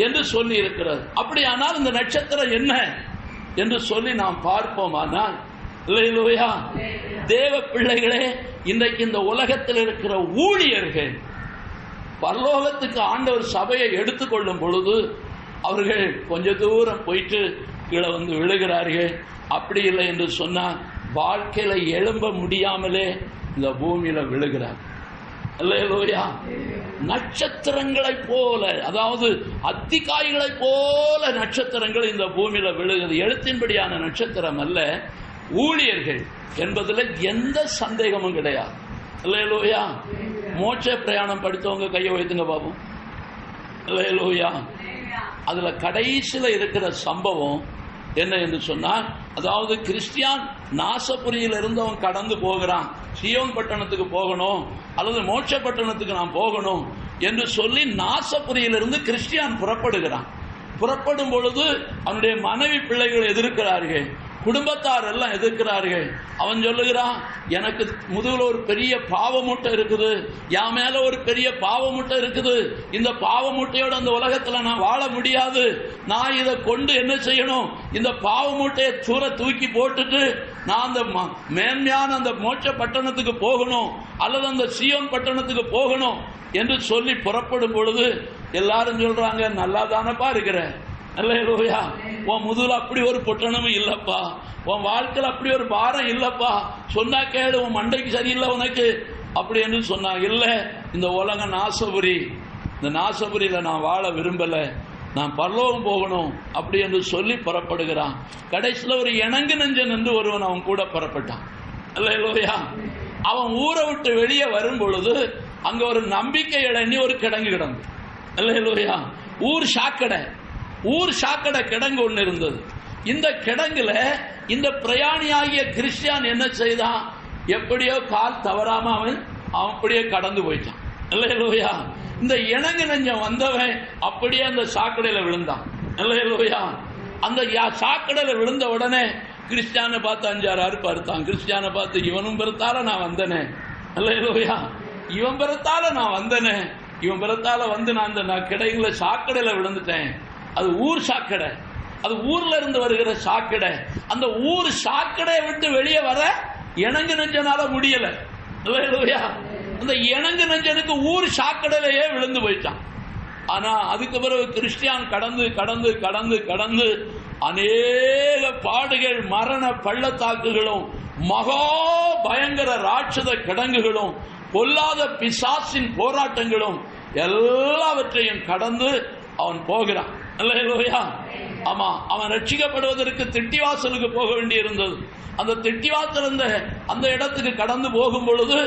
S1: என்று சொல்லி இருக்கிறது. அப்படியானால் இந்த நட்சத்திரம் என்ன என்று சொல்லி நாம் பார்ப்போமானால், அல்லேலூயா, தேவ பிள்ளைகளே, இன்றைக்கு இந்த உலகத்தில் இருக்கிற ஊழியர்கள் பரலோகத்துக்கு ஆண்டவர் சபையை எடுத்துக்கொள்ளும் பொழுது அவர்கள் கொஞ்ச தூரம் போயிட்டு கீழே வந்து விழுகிறார்கள். அப்படி இல்லை என்று சொன்னால் வாழ்க்கையில எழும்ப முடியாமலே இந்த பூமியில விழுகிறார். அல்லேலூயா. நட்சத்திரங்களை போல, அதாவது அத்திக்காய்களை போல நட்சத்திரங்கள் இந்த பூமியில விழுகிறது. எழுத்தின்படியான நட்சத்திரம் அல்ல, ஊழியர்கள் என்பதில் எந்த சந்தேகமும் கிடையாது. அல்லேலூயா. மோட்ச பிரயாணம் படித்தவங்க கையை வைத்துங்க பாப்போம். அல்லேலூயா. அதுல கடைசியில இருக்கிற சம்பவம் என்ன என்று சொன்னால், அதாவது கிறிஸ்டியான் நாசபுரியில் இருந்தவன் கடந்து போகிறான், சியோன் பட்டணத்துக்கு போகணும் அல்லது மோட்ச பட்டணத்துக்கு நான் போகணும் என்று சொல்லி நாசபுரியிலிருந்து கிறிஸ்டியான் புறப்படுகிறான். புறப்படும் பொழுது அவனுடைய மனைவி பிள்ளைகள் எதிர்க்கிறார்கள், குடும்பத்தார் எல்லாம் எதிர்க்கிறார்கள். அவன் சொல்லுகிறான், எனக்கு முதுகுல ஒரு பெரிய பாவ மூட்டை இருக்குது, என் மேல ஒரு பெரிய பாவ மூட்டை இருக்குது, இந்த பாவ மூட்டையோட அந்த உலகத்துல நான் வாழ முடியாது, நான் இதை கொண்டு என்ன செய்யணும், இந்த பாவ மூட்டையை தூக்கி போட்டுட்டு நான் அந்த மேன்மையான அந்த மோட்ச பட்டணத்துக்கு போகணும் அல்லது அந்த சியோன் பட்டணத்துக்கு போகணும் என்று சொல்லி புறப்படும் பொழுது எல்லாரும் சொல்றாங்க, நல்லா தானப்பா இருக்கிற, அல்லேலூயா, உன் முதுகுல அப்படி ஒரு பொட்டணமும் இல்லப்பா, உன் வாழ்க்கையில் அப்படி ஒரு பாரம் இல்லப்பா, சொன்னா கேளு, உன் மண்டைக்கு சரியில்லை உனக்கு அப்படி என்று சொன்னாங்க. இல்ல, இந்த உலகம் நாசபுரி, இந்த நாசபுரியில நான் வாழ விரும்பல, நான் பரலோகம் போகணும் அப்படி என்று சொல்லி புறப்படுகிறான். கடைசியில் ஒரு இணங்கு நெஞ்சன் என்று ஒருவன் அவன் கூட புறப்பட்டான். அல்லேலூயா. அவன் ஊரை விட்டு வெளியே வரும் பொழுது அங்க ஒரு நம்பிக்கை இழனி ஒரு கிடங்கு கிடந்து, அல்லேலூயா, ஊர் சாக்கடை கிடங்கு ஒன்று இருந்தது. இந்த கிடங்குல இந்த பிரயாணியாகிய கிறிஸ்டியான் என்ன செய்தான், எப்படியோ கால் தவறாம அவன் அப்படியே கடந்து போயிட்டான். அல்லேலூயா. இந்த இணங்கு நெஞ்சம் வந்தவன் அப்படியே அந்த சாக்கடையில விழுந்தான். அல்லேலூயா. அந்த சாக்கடையில விழுந்த உடனே கிறிஸ்டியான பார்த்து 5-6 பருத்தான். கிறிஸ்டியான பார்த்து இவனும் பிறத்தால நான் வந்தனே, அல்லேலூயா, இவன் பிறத்தால நான் வந்தனே, இவன் பிறத்தால வந்து நான் கிடையில சாக்கடையில விழுந்துட்டேன். அது ஊர் சாக்கடை, அது ஊர்ல இருந்து வருகிற சாக்கடை. அந்த ஊர் சாக்கடையை விட்டு வெளியே வர இணங்கு நெஞ்சனால முடியல, அல்லேலூயா. அந்த இணங்கு நெஞ்சனுக்கு ஊர் சாக்கடையிலேயே விழுந்து போயிட்டான். ஆனா அதுக்கு பிறகு கிறிஸ்டியான் கடந்து கடந்து கடந்து கடந்து அநேக பாடுகள், மரண பள்ளத்தாக்குகளும், மகா பயங்கர ராட்சத கிடங்குகளும், பொல்லாத பிசாசின் போராட்டங்களும் எல்லாவற்றையும் கடந்து அவன் போகிறான், அல்லேலூயா. ஆமா, அவன் ரட்சிக்கப்படுவதற்கு திட்டிவாசலுக்கு போக வேண்டி இருந்தது. அந்த திட்டிவாசல் அந்த இடத்துக்கு கடந்து போகும் பொழுது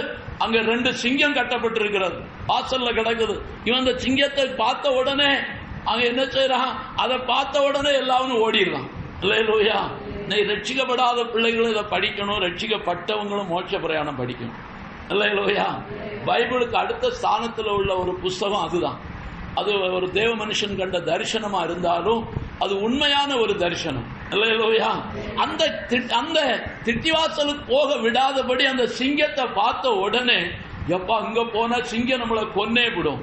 S1: அங்க 2 சிங்கம் கட்டப்பட்டிருக்கிறது, வாசல்ல கிடக்குது. இவன் அந்த சிங்கத்தை பார்த்த உடனே அங்க என்ன செய்யறான், அதை பார்த்த உடனே எல்லாரும் ஓடிடுறான், அல்லேலூயா. நீ ரட்சிக்கப்படாத பிள்ளைகளும் இதை படிக்கணும், ரட்சிக்கப்பட்டவங்களும் மோட்ச பிரயாணம் படிக்கணும், அல்லேலூயா. பைபிளுக்கு அடுத்த ஸ்தானத்தில் உள்ள ஒரு புஸ்தகம் அதுதான். அது ஒரு தேவ மனுஷன் கண்ட தரிசனமா இருந்தாலும் அது உண்மையான ஒரு தரிசனம், அல்லேலூயா. அந்த திட்டிவாசலுக்கு போக விடாதபடி அந்த சிங்கத்தை பார்த்த உடனே, எப்பா இங்க போனா சிங்கம் நம்மளை கொன்னே விடும்.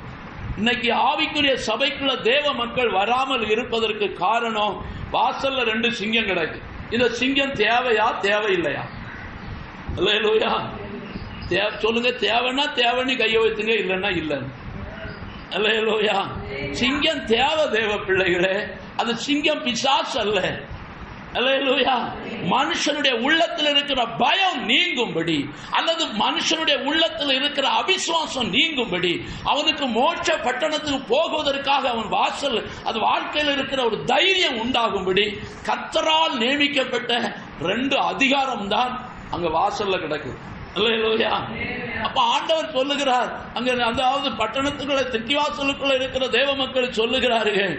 S1: இன்னைக்கு ஆவிக்குரிய சபைக்குள்ள தேவ மக்கள் வராமல் இருப்பதற்கு காரணம், வாசல்ல 2 சிங்கம் கிடக்கு. இந்த சிங்கம் தேவையா தேவையில்லையா, அல்லேலூயா. சொல்லுங்க, தேவைன்னா தேவைன்னு கையை வைத்துங்க, இல்லைன்னா இல்லைன்னு, அல்லேலூயா. சிங்கம் தேவை தேவ பிள்ளைகளே, அது சிங்கம் பிசாசு அல்ல, அல்லேலூயா. மனுஷனுடைய உள்ளத்தில் இருக்கிற பயம் நீங்கும்படி, அல்லது மனுஷனுடைய உள்ளத்தில் இருக்கிற அவிசுவாசம் நீங்கும்படி, அவனுக்கு மோட்ச பட்டணத்துக்கு போகுவதற்காக அவன் வாசல், அது வாழ்க்கையில் இருக்கிற ஒரு தைரியம் உண்டாகும்படி கர்த்தரால் நியமிக்கப்பட்ட 2 அதிகாரம் தான் அங்க வாசல்ல கிடக்குது, அல்லேலூயா. அப்ப ஆண்டவர் சொல்லுகிறார், அங்க அதாவது பட்டணத்துக்குள்ள திட்டிவாசலுக்குள்ள இருக்கிற தேவ மக்கள் சொல்லுகிறார்கள்,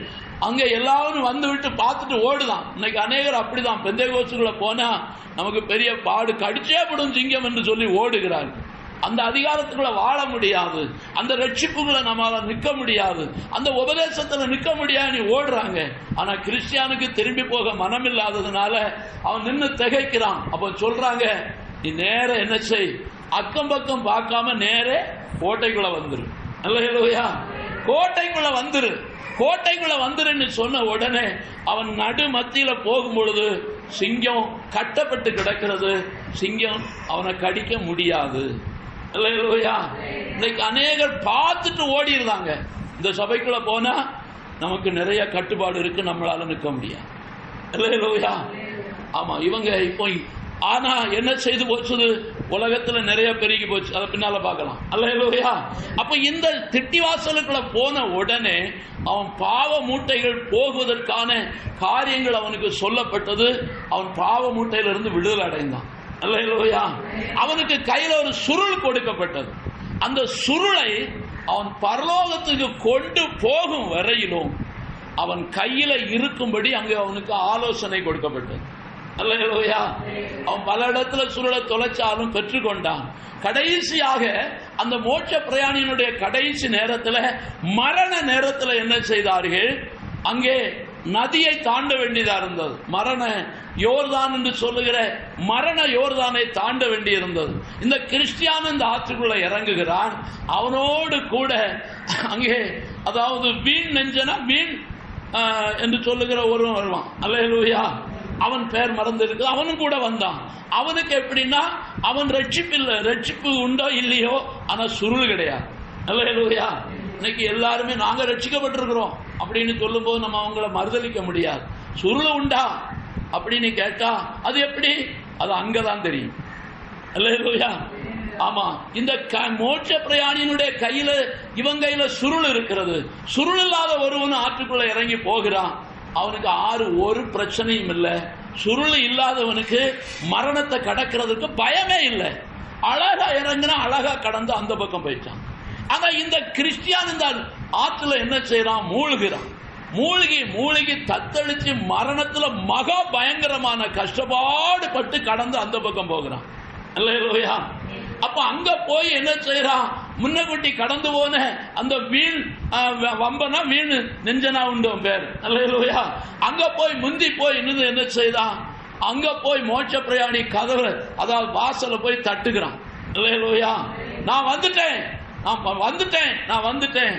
S1: அங்க எல்லாரும் வந்து விட்டு பார்த்துட்டு ஓடுதான். இன்னைக்கு அநேகர் அப்படிதான், பெந்தேகோஸ்துக்குள்ள போனா நமக்கு பெரிய பாடு, கடிச்சே படும் சிங்கம் என்று சொல்லி ஓடுகிறார். அந்த அதிகாரத்துக்குள்ள வாழ முடியாது, அந்த ரட்சிப்புக்குள்ள நம்மளால நிற்க முடியாது, அந்த உபதேசத்துல நிற்க முடியாது, ஓடுறாங்க. ஆனா கிறிஸ்டியானுக்கு திரும்பி போக மனம் இல்லாததுனால அவன் நின்று திகைக்கிறான். அப்ப சொல்றாங்க, நீ நேர என்ன செய், அக்கம் பக்கம் பார்க்காம நேரே கோட்டைக்குள்ள வந்துரு, அல்லேலூயா. கோட்டைக்குள்ள வந்துரு, கோட்டைக்குள்ள வந்துருன்னு சொன்ன உடனே அவன் நடு மத்தியில போகும் பொழுது சிங்கம் கட்டப்பட்டு கிடக்கிறது. சிங்கம் அவனை கடிக்க முடியாது, அல்லேலூயா. இன்னைக்கு அநேகர் பார்த்துட்டு ஓடி இருந்தாங்க. இந்த சபைக்குள்ள போனா நமக்கு நிறைய கட்டுப்பாடு இருக்கு, நம்மளால நிற்க முடியாது, அல்லேலூயா. ஆமா, இவங்க இப்போ ஆனா என்ன செய்து போச்சு, உலகத்துல நிறைய பெருகி போச்சு, அதை பின்னால பார்க்கலாம், அல்லேலூயா. அப்ப இந்த திட்டிவாசலுக்குள்ள போன உடனே அவன் பாவ மூட்டைகள் போகுவதற்கான காரியங்கள் அவனுக்கு சொல்லப்பட்டது. அவன் பாவ மூட்டையிலிருந்து விடுதலை அடைந்தான், அல்லேலூயா. அவனுக்கு கையில ஒரு சுருள் கொடுக்கப்பட்டது. அந்த சுருளை அவன் பரலோகத்துக்கு கொண்டு போகும் வரையிலும் அவன் கையில இருக்கும்படி அங்கே அவனுக்கு ஆலோசனை கொடுக்கப்பட்டது, அல்லேலூயா. அவன் பல இடத்துல சுருளை தொலைச்சாலும் பெற்றுக்கொண்டான். கடைசியாக அந்த மோட்ச பிரயாணியினுடைய கடைசி நேரத்தில், மரண நேரத்தில் என்ன செய்தார்கள், அங்கே நதியை தாண்ட வேண்டியதா இருந்தது. மரண யோர்தான் என்று சொல்லுகிற மரண யோர்தானை தாண்ட வேண்டி இருந்தது. இந்த கிறிஸ்டியான் இந்த ஆற்றுக்குள்ள இறங்குகிறான். அவனோடு கூட அங்கே அதாவது வீண் நெஞ்சனா வீண் என்று சொல்லுகிற ஒருவன் வருவான், அல்லேலூயா. அவன் பேர் மறந்து இருக்கு, அவனும் கூட வந்தான். அவனுக்கு எப்படின்னா, அவன் ரட்சிப்பு உண்டோ இல்லையோ, ஆனா சுருள் கிடையாது, அல்லேலூயா. இன்னைக்கு எல்லாருமே நாங்க ரட்சிக்கப்பட்டிருக்கிறோம் அப்படின்னு சொல்லும் போது நம்ம அவங்கள மறுதலிக்க முடியாது. சுருள் உண்டா அப்படின்னு கேட்டா அது எப்படி, அது அங்கதான் தெரியும், அல்லேலூயா. ஆமா, இந்த மோட்ச பிரயாணியினுடைய கையில, இவன் கையில சுருள் இருக்கிறது. சுருள் இல்லாத ஒருவன் ஆற்றுக்குள்ள இறங்கி போகிறான், அவனுக்கு ஒரு பிரச்சனையும் இல்லை. சுருள் இல்லாதவனுக்கு மரணத்தை கடக்கிறதுக்கு பயமே இல்லை. அழகா இறங்கினா அழகா கடந்து அந்த பக்கம் போயிட்டான். ஆனா இந்த கிறிஸ்டியான் இந்த ஆற்றுல என்ன செய்யறான், மூழ்கிறான். மூழ்கி தத்தளிச்சு மரணத்துல மகா பயங்கரமான கஷ்டப்பாடு பட்டு கடந்து அந்த பக்கம் போகிறான், அல்லேலூயா. அப்ப அங்க போய் என்ன செய்யறான், முன்னகுட்டி கடந்து போன அந்த வீண் வம்பனா வீண் நெஞ்சனா உண்டு பேர். அல்லேலூயா. அங்க போய் முந்தி போய் இன்னும் என்ன செய்தான், அங்க போய் மோட்ச பிரயாணி கதவு அதாவது வாசல போய் தட்டுகிறான். அல்லேலூயா. நான் வந்துட்டேன், நான் வந்துட்டேன்.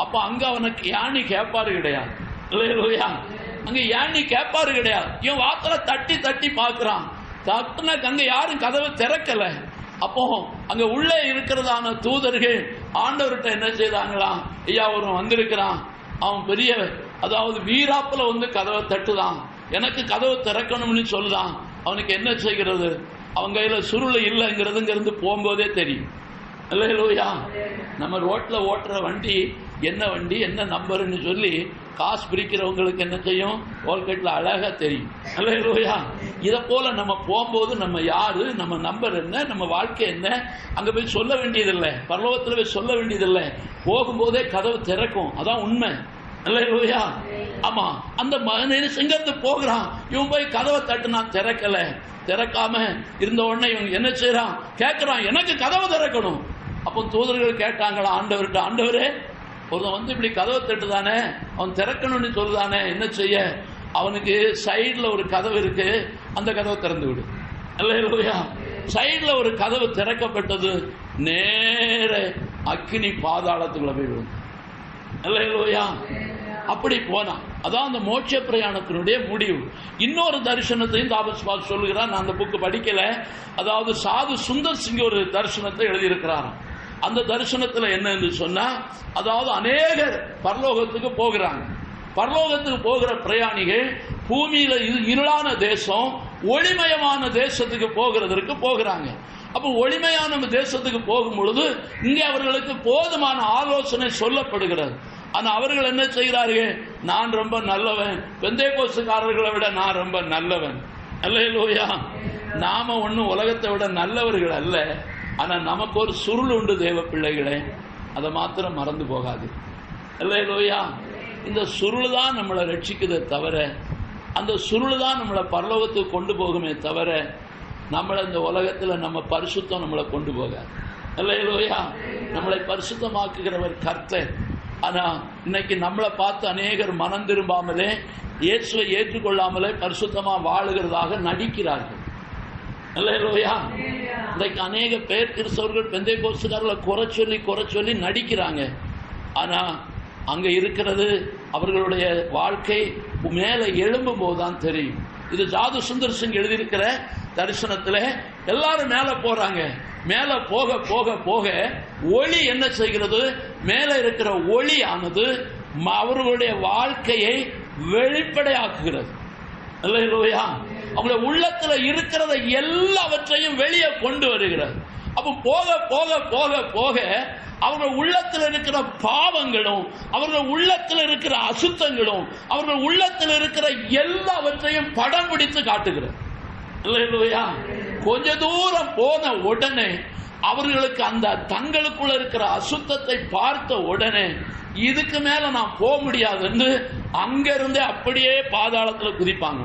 S1: அப்ப அங்க அவனுக்கு யானி கேட்பாரு கிடையாது. அல்லேலூயா. அங்க யானி கேட்பாரு கிடையாது. இவன் வாசல தட்டி தட்டி பாக்குறான். தட்டுனக்கு அங்க யாரும் கதவை திறக்கல. அப்போ அங்க உள்ளே இருக்கிறதான தூதர்கள் ஆண்டவர்கிட்ட என்ன செய்தாங்களாம், ஐயா ஒருவன் வந்திருக்கிறான், அவன் பெரிய அதாவது வீராப்புல வந்து கதவை தட்டுதான், எனக்கு கதவை திறக்கணும்னு சொல்லுதான். அவனுக்கு என்ன செய்கிறது, அவன் கையில சுருள் இல்லைங்கிறதுங்கிறது போகும்போதே தெரியும். அல்லேலூயா. நம்ம ரோட்ல ஓட்டுற வண்டி என்ன நம்பர்னு சொல்லி காசு பிரிக்கிறவங்களுக்கு என்ன செய்யும், டோல்கேட்ல அழகா தெரியும். அல்லேலூயா. இதை போல நம்ம போகும்போது நம்ம யாரு, நம்ம நம்பர் என்ன, நம்ம வாழ்க்கை என்ன, அங்க போய் சொல்ல வேண்டியதில்லை, பரலோகத்துல போய் சொல்ல வேண்டியதில்லை, போகும்போதே கதவு திறக்கும். அதான் உண்மை. அல்லேலூயா. ஆமா. அந்த மகன் சிங்கத்து போகிறான், இவன் போய் கதவை தட்டுனான், திறக்கல. திறக்காம இருந்த உடனே இவங்க என்ன செய்யறான், கேட்கிறான், எனக்கு கதவை திறக்கணும். அப்போ தூதர்கள் கேட்டாங்களா ஆண்டவர்கிட்ட, ஆண்டவரே ஒருவன் வந்து இப்படி கதவை தட்டுதானே, அவன் திறக்கணும்னு சொல்லுதானே, என்ன செய்ய, அவனுக்கு சைட்ல ஒரு கதவு இருக்கு, அந்த கதவை திறந்து விடு. அல்லேலூயா. சைட்ல ஒரு கதவு திறக்கப்பட்டது, நேர அக்கினி பாதாளத்துக்குள்ள போய் விடும். அல்லேலூயா. அப்படி போனான். அதான் அந்த மோட்ச பிரயாணத்தினுடைய முடிவு. இன்னொரு தரிசனத்தையும் தாபஸ் பால் சொல்லுகிறார், நான் அந்த புக்கு படிக்கல. அதாவது சாது சுந்தர் சிங் ஒரு தரிசனத்தை எழுதியிருக்கிறார். அந்த தரிசனத்தில் என்ன என்று சொன்னா, அதாவது அநேகர் பரலோகத்துக்கு போகிறாங்க. பரலோகத்துக்கு போகிற பிரயாணிகள் பூமியில இருளான தேசம் ஒளிமயமான தேசத்துக்கு போகிறதற்கு போகிறாங்க. அப்ப ஒளிமையான தேசத்துக்கு போகும் பொழுது இங்கே அவர்களுக்கு போதுமான ஆலோசனை சொல்லப்படுகிறது. ஆனா அவர்கள் என்ன செய்கிறார்கள், நான் ரொம்ப நல்லவன், பெந்தேகோஸ்துக்காரர்களை விட நான் ரொம்ப நல்லவன். அல்லேலூயா. நாம ஒன்னும் உலகத்தை விட நல்லவர்கள் அல்ல. ஆனா நமக்கு ஒரு சுருள் உண்டு தேவ பிள்ளைகளே, அதை மாத்திரம் மறந்து போகாது. அல்லேலூயா. இந்த சுருள் தான் நம்மளை ரட்சிக்குதே தவிர, அந்த சுருள் தான் நம்மளை பரலோகத்துக்கு கொண்டு போகுமே தவிர, நம்மளை இந்த உலகத்துல நம்ம பரிசுத்தம் நம்மளை கொண்டு போகாது. அல்லேலூயா. நம்மளை பரிசுத்தமாக்குகிறவர் கர்த்தர். ஆனா இன்னைக்கு நம்மளை பார்த்து அநேகர் மனம் திரும்பாமலே, இயேசுவை ஏற்றுக்கொள்ளாமலே பரிசுத்தமா வாழுகிறதாக நடிக்கிறார்கள். அல்லேலூயா. இன்றைக்கு அநேக பேர் கிறிஸ்தவர்கள் பெந்தேகோஸ்துக்காரர்களை குறை சொல்லி நடிக்கிறாங்க. ஆனா அங்க இருக்கிறது அவர்களுடைய வாழ்க்கை மேல எழும்பும் போதுதான் தெரியும். இது சாது சுந்தர் சிங் எழுதியிருக்கிற தரிசனத்துல எல்லாரும் மேல போறாங்க. மேல போக போக போக ஒளி என்ன செய்கிறது, மேல இருக்கிற ஒளியானது அவர்களுடைய வாழ்க்கையை வெளிப்படையாக்குகிறது. அல்லேலூயா. அவங்களுடைய உள்ளத்துல இருக்கிறத எல்லாவற்றையும் வெளியே கொண்டு வருகிறது. அப்ப போக போக போக போக அவர்கள் உள்ளத்தில் இருக்கிற பாவங்களும், அவர்கள் உள்ளத்தில் இருக்கிற அசுத்தங்களும், அவர்கள் உள்ளத்தில் இருக்கிற எல்லாவற்றையும் படம் பிடித்து காட்டுகிறது. அல்லேலூயா. கொஞ்ச தூரம் போன உடனே அவர்களுக்கு அந்த தங்களுக்குள்ள இருக்கிற அசுத்தத்தை பார்த்த உடனே இதுக்கு மேல நான் போக முடியாதுன்னு அங்கிருந்து அப்படியே பாதாளத்துல குதிப்பாங்க.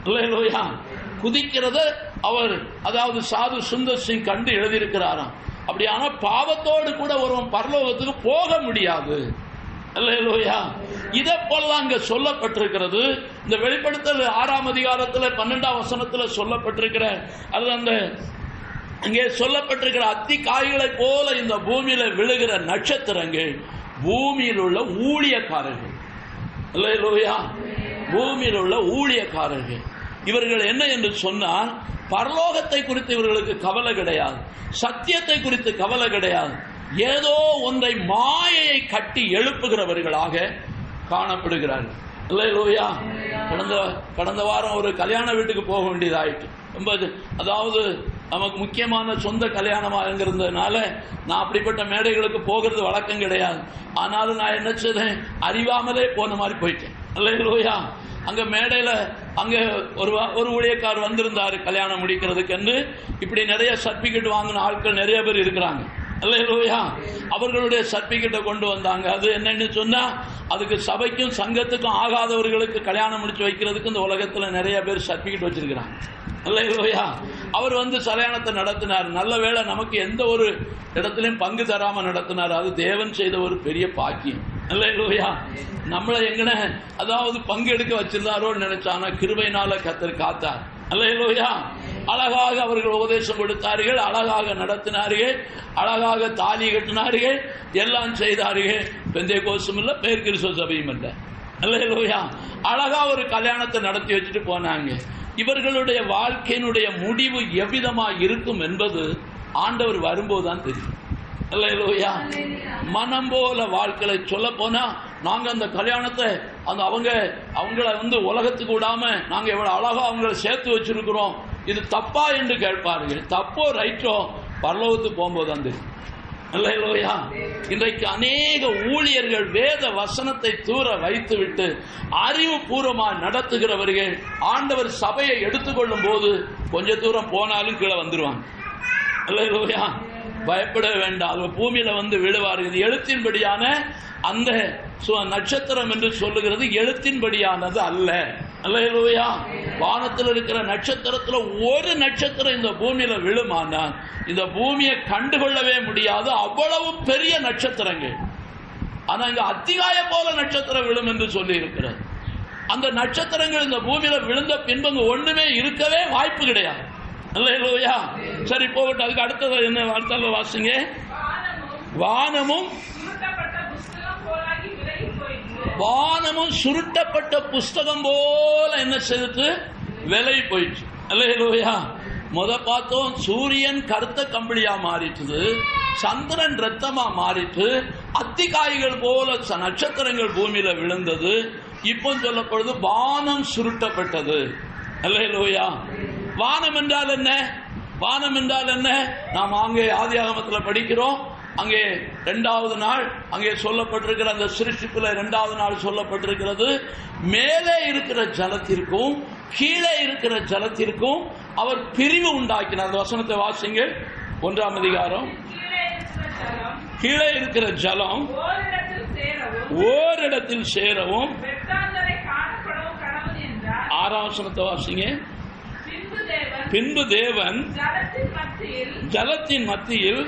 S1: அல்லேலூயா. குதிக்கிறத அவர் அதாவது சாது சுந்தர் சிங் கண்டு எழுதியிருக்கிறாராம். அப்படியான பாவத்தோடு கூட ஒருவன் பரலோகத்துக்கு போக முடியாது. அல்லேலூயா. இதை போலதான் அங்க சொல்லப்பட்டிருக்கிறது. இந்த வெளிப்படுத்தல் 6ஆம் அதிகாரத்தில் 12ஆம் வசனத்தில் சொல்லப்பட்டிருக்கிற அது அந்த அங்கே சொல்லப்பட்டிருக்கிற அத்தி காய்களை போல இந்த பூமியில விழுகிற நட்சத்திரங்கள் பூமியில் உள்ள ஊழியக்காரர்கள். அல்லேலூயா. பூமியில் உள்ள ஊழியக்காரர்கள் இவர்கள் என்ன என்று சொன்னால், பரலோகத்தை குறித்து இவர்களுக்கு கவலை கிடையாது, சத்தியத்தை குறித்து கவலை கிடையாது. ஏதோ ஒன்றை மாயையை கட்டி எழுப்புகிறவர்களாக காணப்படுகிறார்கள். அல்லேலூயா. கடந்த வாரம் ஒரு கல்யாண வீட்டுக்கு போக வேண்டியதாயிட்டு, ரொம்ப அதாவது நமக்கு முக்கியமான சொந்த கல்யாணமாக இருந்ததுனால நான் அப்படிப்பட்ட மேடைகளுக்கு போகிறது வழக்கம் கிடையாது. ஆனாலும் நான் என்ன செய்தேன், அறிவாமலே போன மாதிரி போயிட்டேன். அல்லேலூயா. அங்க மேடையில அங்க ஒரு ஊழியக்கார் வந்திருந்தாரு கல்யாணம் முடிக்கிறதுக்கு என்று. இப்படி நிறைய சர்டிபிகேட் வாங்கின ஆட்கள் நிறைய பேர் இருக்கிறாங்க. அல்லேலூயா. அவர்களுடைய சர்டிபிகேட்டை கொண்டு வந்தாங்க. அது என்னன்னு சொன்னா, அதுக்கு சபைக்கும் சங்கத்துக்கும் ஆகாதவர்களுக்கு கல்யாணம் முடிச்சு வைக்கிறதுக்கு இந்த உலகத்துல நிறைய பேர் சர்டிபிகேட் வச்சிருக்கிறாங்க. அல்லேலூயா. அவர் கல்யாணத்தை நடத்தினார். நல்ல வேளை நமக்கு எந்த ஒரு இடத்திலையும் பங்கு தராம நடத்தினார். அது தேவன் செய்த ஒரு பெரிய பாக்கியம். அல்லேலூயா. நம்மளை எங்கன பங்கு எடுக்க வச்சிருந்தாரோன்னு நினைச்சானா கிருபையினால கர்த்தர் காத்தார். அல்லேலூயா. அழகாக அவர்கள் உபதேசம் கொடுத்தார்கள், அழகாக நடத்தினார்கள், அழகாக தாலி கட்டினார்கள், எல்லாம் செய்தார்கள். பெந்தேகோஸ்தும் இல்ல, பேர் கிறிஸ்துவ சபையும் இல்லை. அல்லேலூயா. அழகா ஒரு கல்யாணத்தை நடத்தி வச்சுட்டு போனாங்க. இவர்களுடைய வாழ்க்கையினுடைய முடிவு எவ்விதமா இருக்கும் என்பது ஆண்டவர் வரும்போதுதான் தெரியும். அல்லேலூயா. மனம் போல வாழ்க்கையை சொல்ல போனா நாங்க அந்த கல்யாணத்தை அவங்கள உலகத்துக்கு விடாம நாங்க எவ்வளவு அழகா அவங்கள சேர்த்து வச்சிருக்கிறோம், இது தப்பா என்று கேட்பார்கள். தப்போ ரைட்டோ பரலோகத்துக்கு போகும்போது தான் தெரியும். அல்லேலூயா. இன்றைக்கு அநேக ஊழியர்கள் வேத வசனத்தை தூர வைத்துவிட்டு அறிவுபூர்வமாக நடத்துகிறவர்கள் ஆண்டவர் சபையை எடுத்துக்கொள்ளும் போது கொஞ்ச தூரம் போனாலும் கீழே வந்துருவாங்க. அல்லேலூயா. பயப்பட வேண்டாம், பூமியில விழுவார்கள். எழுத்தின்படியான அந்த நட்சத்திரம் என்று சொல்லுகிறது எழுத்தின்படியானது அல்ல. அல்லேலூயா. வானத்தில் இருக்கிற நட்சத்திரத்துல ஒரு நட்சத்திரம் இந்த பூமியில விழுமானால் இந்த பூமியை கண்டுகொள்ளவே முடியாது, அவ்வளவு பெரிய நட்சத்திரங்கள். ஆனா இங்க அத்திகாய போல நட்சத்திரம் விழும் என்று சொல்லி இருக்கிறது. அந்த நட்சத்திரங்கள் இந்த பூமியில விழுந்த பின்பு ஒண்ணுமே இருக்கவே வாய்ப்பு கிடையாது. அல்லேலூயா. சரி, போகட்டும். அதுக்கு அடுத்தது என்ன வார்த்தை வாசிங்க. வானமும் சுருட்டப்பட்ட புஸ்தகம் போல என்ன செய்து விலை போயிடுச்சு. அல்லேலூயா. பார்த்தோம், சூரியன் கருத்த கம்பளியா மாறிட்டு, சந்திரன் ரத்தமா மாறிட்டு, அத்திக்காய்கள் போல நட்சத்திரங்கள் பூமியில விழுந்தது. இப்போ சொல்லப்படுது வானம் சுருட்டப்பட்டது. அல்லேலூயா. வானம் என்றால் என்ன? வானம் என்றால் என்ன? நாம் அங்கே ஆதியாகமத்தில் படிக்கிறோம். அங்கே 2வது நாள் அங்கே சொல்லப்பட்டிருக்கிற அந்த சிருஷ்டிப்புல 2வது நாள் சொல்லப்பட்டிருக்கிறது. மேலே இருக்கிற ஜலத்திற்கும் கீழே இருக்கிற ஜலத்திற்கும் அவர் பிரிவு உண்டாக்கினார். அந்த வசனத்தை வாசிங்க. 1ஆம் அதிகாரம். கீழே இருக்கிற ஜலம் ஓரிடத்தில் சேரவும். 6ஆம் வசனத்தை வாசிங்க. பின்பு தேவன் ஜலத்தின் மத்தியில்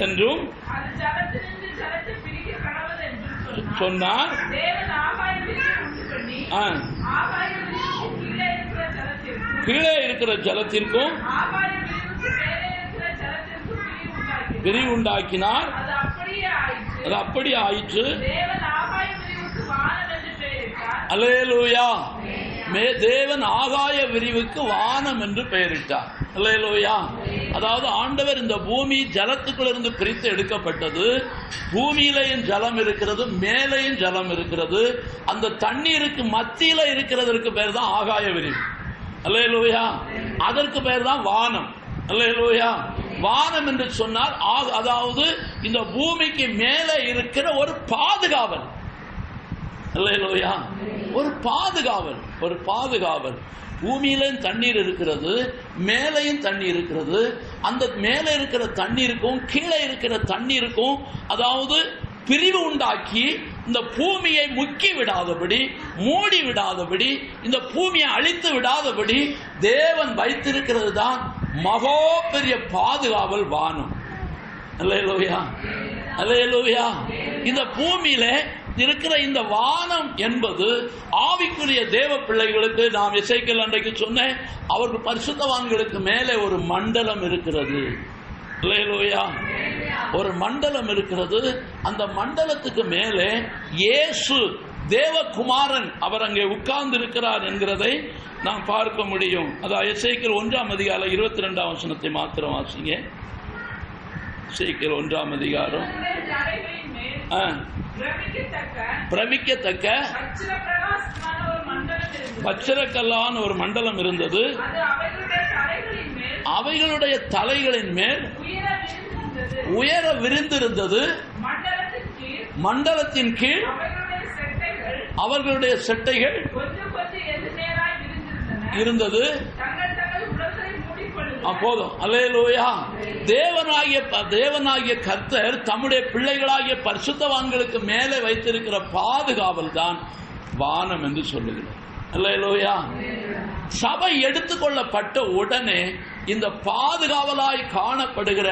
S1: என்றும் சொன்னார். கீழே இருக்கிற ஜலத்திற்கும் பிரிவு உண்டாக்கினார். அது அப்படி ஆயிற்று. அல்லேலூயா. தேவன் ஆகாய விரிவுக்கு வானம் என்று பெயரிட்டார். அல்லேலூயா. அதாவது ஆண்டவர் இந்த பூமி ஜலத்துக்குள்ள இருந்து பிரித்து எடுக்கப்பட்டது. பூமியிலையும் ஜலம் இருக்கிறது, மேலையும் ஜலம் இருக்கிறது. அந்த தண்ணீருக்கு மத்தியில இருக்கிறதற்கு பேர் தான் ஆகாய விரிவு. அல்லேலூயா. அதற்கு பேர் தான் வானம். அல்லேலூயா. வானம் என்று சொன்னால் அதாவது இந்த பூமிக்கு மேலே இருக்கிற ஒரு பாதுகாவல். அல்லேலூயா. ஒரு பாதுகாவல், ஒரு பாதுகாவல். பூமியிலும் தண்ணீர் இருக்கிறது, மேலையும் தண்ணீர் இருக்கிறது. அந்த மேலே இருக்கிற தண்ணீருக்கும் கீழே இருக்கிற தண்ணீருக்கும் அதாவது பிரிவு உண்டாக்கி இந்த பூமியை முக்கி விடாதபடி, மூடி விடாதபடி, இந்த பூமியை அழித்து விடாதபடி தேவன் வைத்திருக்கிறது தான் மகா பெரிய பாதுகாவல் வானம். அல்லேலூயா. அல்லேலூயா. இந்த பூமியில இருக்கிற இந்த வானம் என்பது ஆவிக்குரிய தேவ பிள்ளைகளுக்கு, நாம் எசேக்கியேல் அன்றைக்கு சொன்னேன், அவர்கள் பரிசுத்தவான்களுக்கு மேலே ஒரு மண்டலம் இருக்கிறது. அல்லேலூயா. ஒரு மண்டலம் இருக்கிறது. அந்த மண்டலத்துக்கு மேலே இயேசு தேவகுமாரன் அவர் அங்கே உட்கார்ந்து இருக்கிறார் என்கிறதை நாம் பார்க்க முடியும். அதாவது எசேக்கியேல் 1ஆம் அதிகாரம் 22ஆம் வசனத்தை மாத்திரம் வாசிங்க. எசேக்கியேல் 1ஆம் அதிகாரம். பிரமிக்கத்தக்க பச்சரக்கல்லான ஒரு மண்டலம் இருந்தது. அவைகளுடைய தலைகளின் மேல் உயர விரிந்திருந்தது. மண்டலத்தின் கீழ் அவர்களுடைய செட்டைகள் இருந்தது. போதும். அல்லேலூயா. தேவனாகிய கர்த்தர் தம்முடைய பிள்ளைகளாகிய பரிசுத்தவான்களுக்கு மேலே வைத்திருக்கிற பாதுகாவல் தான் வானம் என்று சொல்லுகிறார். அல்லேலூயா. சபை எடுத்துக்கொள்ளப்பட்ட உடனே இந்த பாதுகாவலாய் காணப்படுகிற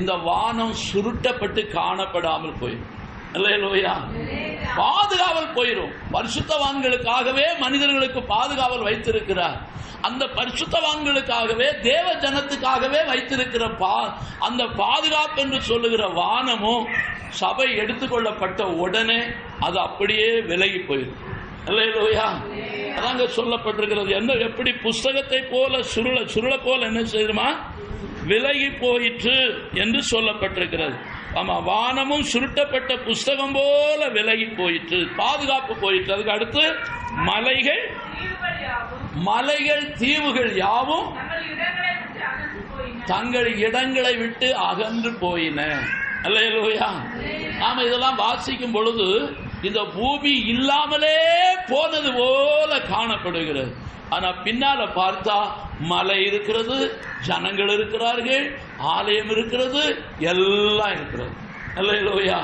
S1: இந்த வானம் சுருட்டப்பட்டு காணப்படாமல் போயிடும். அல்லேலூயா. பாதுகாவல் போயிடும். பரிசுத்தவான்களுக்காகவே மனிதர்களுக்கு பாதுகாவல் வைத்திருக்கிறார். அந்த பரிசுத்தவான்களுக்காகவே தேவ ஜனத்துக்காகவே வைத்திருக்கிற அந்த பாதுகாப்பு என்று சொல்லுகிற வானமும் சபை எடுத்துக்கொள்ளப்பட்ட உடனே அது அப்படியே விலகி போயிடும். அல்லேலூயா. அதாங்க சொல்லப்பட்டிருக்கிறது. என்ன எப்படி புஸ்தகத்தை போல சுருள போல என்ன செய்யுமா விலகி போயிற்று என்று சொல்லப்பட்டிருக்கிறது. ஆமா, வானமும் சுருட்டப்பட்ட புஸ்தகம் போல விலகி போயிற்று, பாதுகாப்பு போயிற்று. அதுக்கு அடுத்து மலைகள் தீவுகள் யாவும் தங்கள் இடங்களை விட்டு அகன்று போயின. அல்லேலூயா. நாம இதெல்லாம் வாசிக்கும் பொழுது இந்த பூமி இல்லாமலே போனது போல காணப்படுகிறது. ஆனா பின்னால பார்த்தா மலை இருக்கிறது, ஜனங்கள் இருக்கிறார்கள், ஆலயம் இருக்கிறது, எல்லாம் இருக்கிறது. அல்லேலூயா.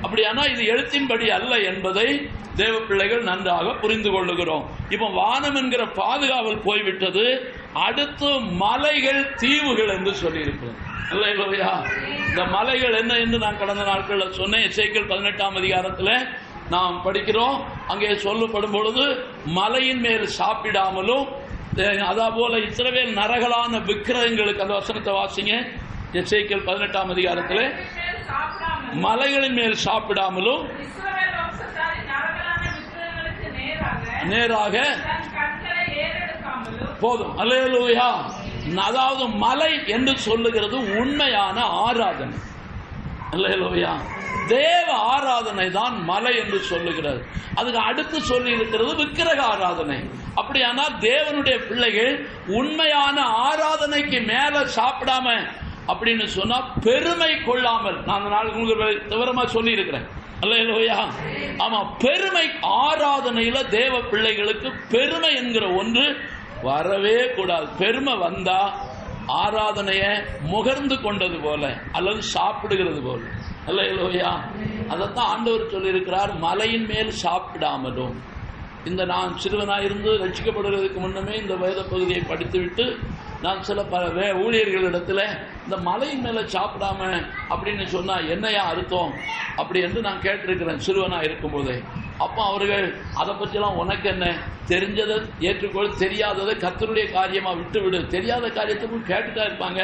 S1: அப்படியானா இது எழுத்தின்படி அல்ல என்பதை தேவ பிள்ளைகள் நன்றாக புரிந்து கொள்ளுகிறோம். இப்ப வானம் என்கிற பாதுகாவல் போய்விட்டது. அடுத்து மலைகள் தீவுகள் என்று சொல்லி இருக்கிறது. அல்லேலூயா. இந்த மலைகள் என்ன என்று நான் கடந்த நாட்களில் சொன்னேன். எசேக்கியேல் 18ஆம் அதிகாரத்தில் நாம் படிக்கிறோம். அங்கே சொல்லப்படும் பொழுது மலையின் மேல் சாப்பிடாமலும், அதே போல இஸ்ரவேல் நரகலான விக்கிரகங்களுக்கு, அந்த வசனத்தை வாசிங்க. எசேக்கியேல் 18ஆம் அதிகாரத்தில் மலைகளின் மேல் சாப்பிடாமலும் நேராக போதும். அல்லேலூயா. அதாவது மலை என்று சொல்லுகிறது உண்மையான ஆராதனை. அல்லேலூயா. தேவ ஆராதனை தான் மலை என்று சொல்லுகிறது. அதுக்கு அடுத்து சொல்லி இருக்கிறது விக்கிரக ஆராதனை. அப்படியானால் தேவனுடைய பிள்ளைகள் உண்மையான ஆராதனைக்கு மேல சாப்பிடாம அப்படின்னு சொன்னா பெருமை கொள்ளாமல், நான் விவரமா சொல்லி இருக்கிறேன். அல்லேலூயா. ஆமா, பெருமை ஆராதனையில தேவ பிள்ளைகளுக்கு பெருமை என்கிற ஒன்று வரவே கூடாது. பெருமை வந்தா ஆராதனைய முகர்ந்து கொண்டது போல அல்லது சாப்பிடுகிறது போல. அல்லேலூயா. அதைத்தான் ஆண்டவர் சொல்லியிருக்கிறார், மலையின் மேல் சாப்பிடாமலும். இந்த நான் சிறுவனாயிருந்து ரட்சிக்கப்படுவதற்கு முன்னமே இந்த வேத பகுதியை படித்துவிட்டு நான் சில ஊழியர்களிடத்துல இந்த மலையின் மேல சாப்பிடாம அப்படின்னு சொன்னா என்னையா அர்த்தம் அப்படி என்று நான் கேட்டிருக்கிறேன் சிறுவனா இருக்கும் போதே. அப்போ அவர்கள் அதை பற்றிலாம் உனக்கு என்ன, தெரிஞ்சதை ஏற்றுக்கொள், தெரியாததை கர்த்தருடைய காரியமா விட்டு விடு, தெரியாத காரியத்துக்கும் கேட்டுட்டா இருப்பாங்க.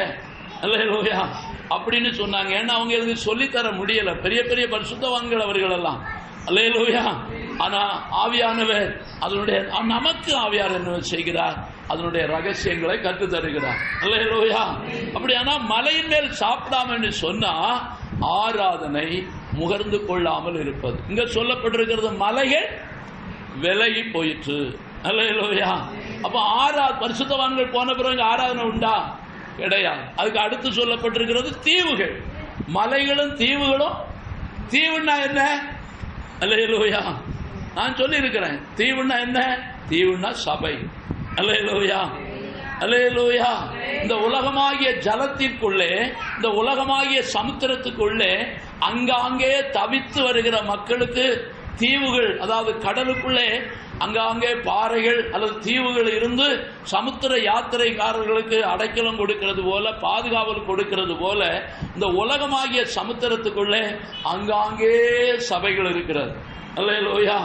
S1: அல்லேலூயா அப்படின்னு சொன்னாங்க. ஏன்னா அவங்க எனக்கு சொல்லித்தர முடியல, பெரிய பெரிய பரிசுத்தவான்கள் அவர்கள் எல்லாம். அல்லேலூயா. ஆனா ஆவியானவர் அதனுடைய நமக்கு ஆவியார் என்ன செய்கிறார், அதனுடைய ரகசியங்களை கற்று தருகிறார். அல்லேலூயா. அப்படியானா மலையின் மேல் சாப்பிடாமன்னு சொன்னா ஆராதனை முகர்ந்து கொள்ளாமல் இருப்பது. இங்க சொல்லப்பட்டிருக்கிறது மலைகள் விலகி போயிற்று. அல்லேலூயா. அப்ப பரிசுத்தவான்கள் போன பிறகு ஆராதனை உண்டா? கிடையாது. அதுக்கு அடுத்து சொல்லப்பட்டிருக்கிறது தீவுகள். மலைகளும் தீவுகளும். தீவுன்னா என்ன? அல்லேலூயா. நான் சொல்லி இருக்கிறேன், தீவுன்னா என்ன? தீவுன்னா சபை. அல்லேலூயா. அல்லேலூயா. இந்த உலகமாகிய ஜலத்திற்குள்ளே, இந்த உலகமாகிய சமுத்திரத்துக்குள்ளே அங்காங்கே தவித்து வருகிற மக்களுக்கு தீவுகள், அதாவது கடலுக்குள்ளே அங்காங்கே பாறைகள் அல்லது தீவுகள் இருந்து சமுத்திர யாத்திரைக்காரர்களுக்கு அடைக்கலம் கொடுக்கிறது போல, பாதுகாவல் கொடுக்கிறது போல, இந்த உலகமாகிய சமுத்திரத்துக்குள்ளே அங்காங்கே சபைகள் இருக்கிறது. அல்லேலூயா.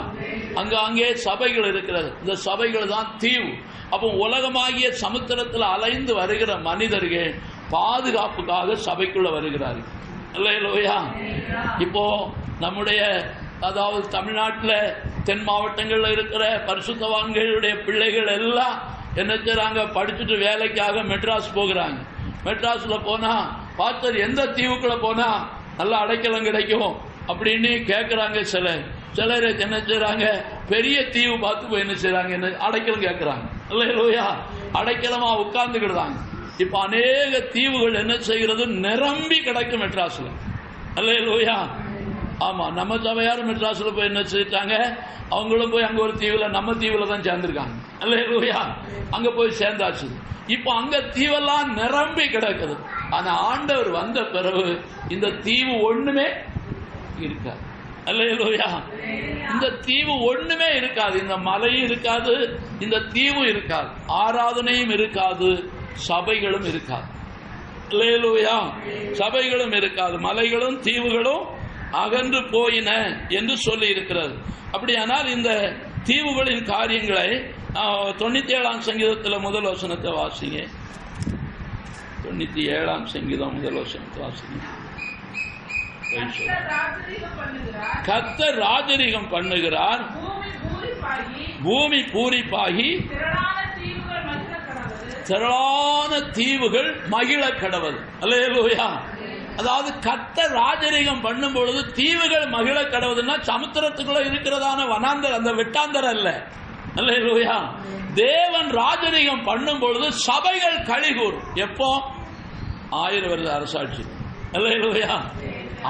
S1: அங்காங்கே சபைகள் இருக்கிறது. இந்த சபைகள் தான் தீவு. அப்போ உலகமாகிய சமுத்திரத்தில் அலைந்து வருகிற மனிதர்கள் பாதுகாப்புக்காக சபைக்குள்ள வருகிறார்கள். அல்லேலூயா. இப்போ நம்முடைய, அதாவது தமிழ்நாட்டில் தென் மாவட்டங்களில் இருக்கிற பரிசுத்தவான்களுடைய பிள்ளைகள் எல்லாம் என்ன செய்றாங்க, படிச்சுட்டு வேலைக்காக மெட்ராஸ் போகிறாங்க. மெட்ராஸ்ல போனா பாஸ்டர் எந்த தீவுக்குள்ள போனா நல்ல அடைக்கலம் கிடைக்கும் அப்படின்னு கேட்கிறாங்க. சிலர் என்ன செய்றாங்க, பெரிய தீவு பார்த்து போய் என்ன செய்றாங்க, என்ன அடைக்கலம் கேட்கிறாங்க. அல்லேலூயா. அடைக்கலமா உட்கார்ந்துக்கிடுறாங்க. இப்ப அநேக தீவுகள் என்ன செய்கிறது, நிரம்பி கிடக்கும் மெட்ராஸ்ல. அல்லேலூயா. ஆமா, நம்ம சபையாரும் மெட்ராஸ்ல போய் என்ன செய்தாங்க, அவங்களும் போய் அங்க ஒரு தீவுல, நம்ம தீவுல தான் சேர்ந்திருக்காங்க. அல்லேலூயா. அங்க போய் சேர்ந்தாச்சு. இப்போ அங்க தீவெல்லாம் நிரம்பி கிடக்குது. ஆனா ஆண்டவர் வந்த பிறகு இந்த தீவு ஒண்ணுமே இருக்காது. அல்லேலூயா. இந்த தீவு ஒண்ணுமே இருக்காது, இந்த மலையும் இருக்காது, இந்த தீவும் இருக்காது, ஆராதனையும் இருக்காது, சபைகளும் இருக்காது. அல்லேலூயா. சபைகளும் இருக்காது, மலைகளும் தீவுகளும் அகன்று போயின என்று சொல்லி இருக்கிறது. அப்படியானால் இந்த தீவுகளின் காரியங்களை 97ஆம் சங்கீதத்தில் முதல் வசனத்தை வாசிங்க. 97ஆம் சங்கீதம் முதல் வசனத்தை வாசிங்க. கர்த்தர் ராஜரீகம் பண்ணுகிறார், பூமி பூரிப்பாகி திரளான தீவுகள் மகிழ கடவது. அல்லேலூயா. அதாவது கர்த்தர் ராஜரீகம் பண்ணும் பொழுது தீவுகள் மகிழ கடவுதுன்னா சமுத்திரத்துக்குள்ள இருக்கிறதான வனாந்தர், அந்த வெட்டாந்தர் அல்ல. அல்லேலூயா. தேவன் ராஜரீகம் பண்ணும் பொழுது சபைகள் கலிகூரும். எப்போ? 1000 வருட அரசாட்சி. அல்லேலூயா.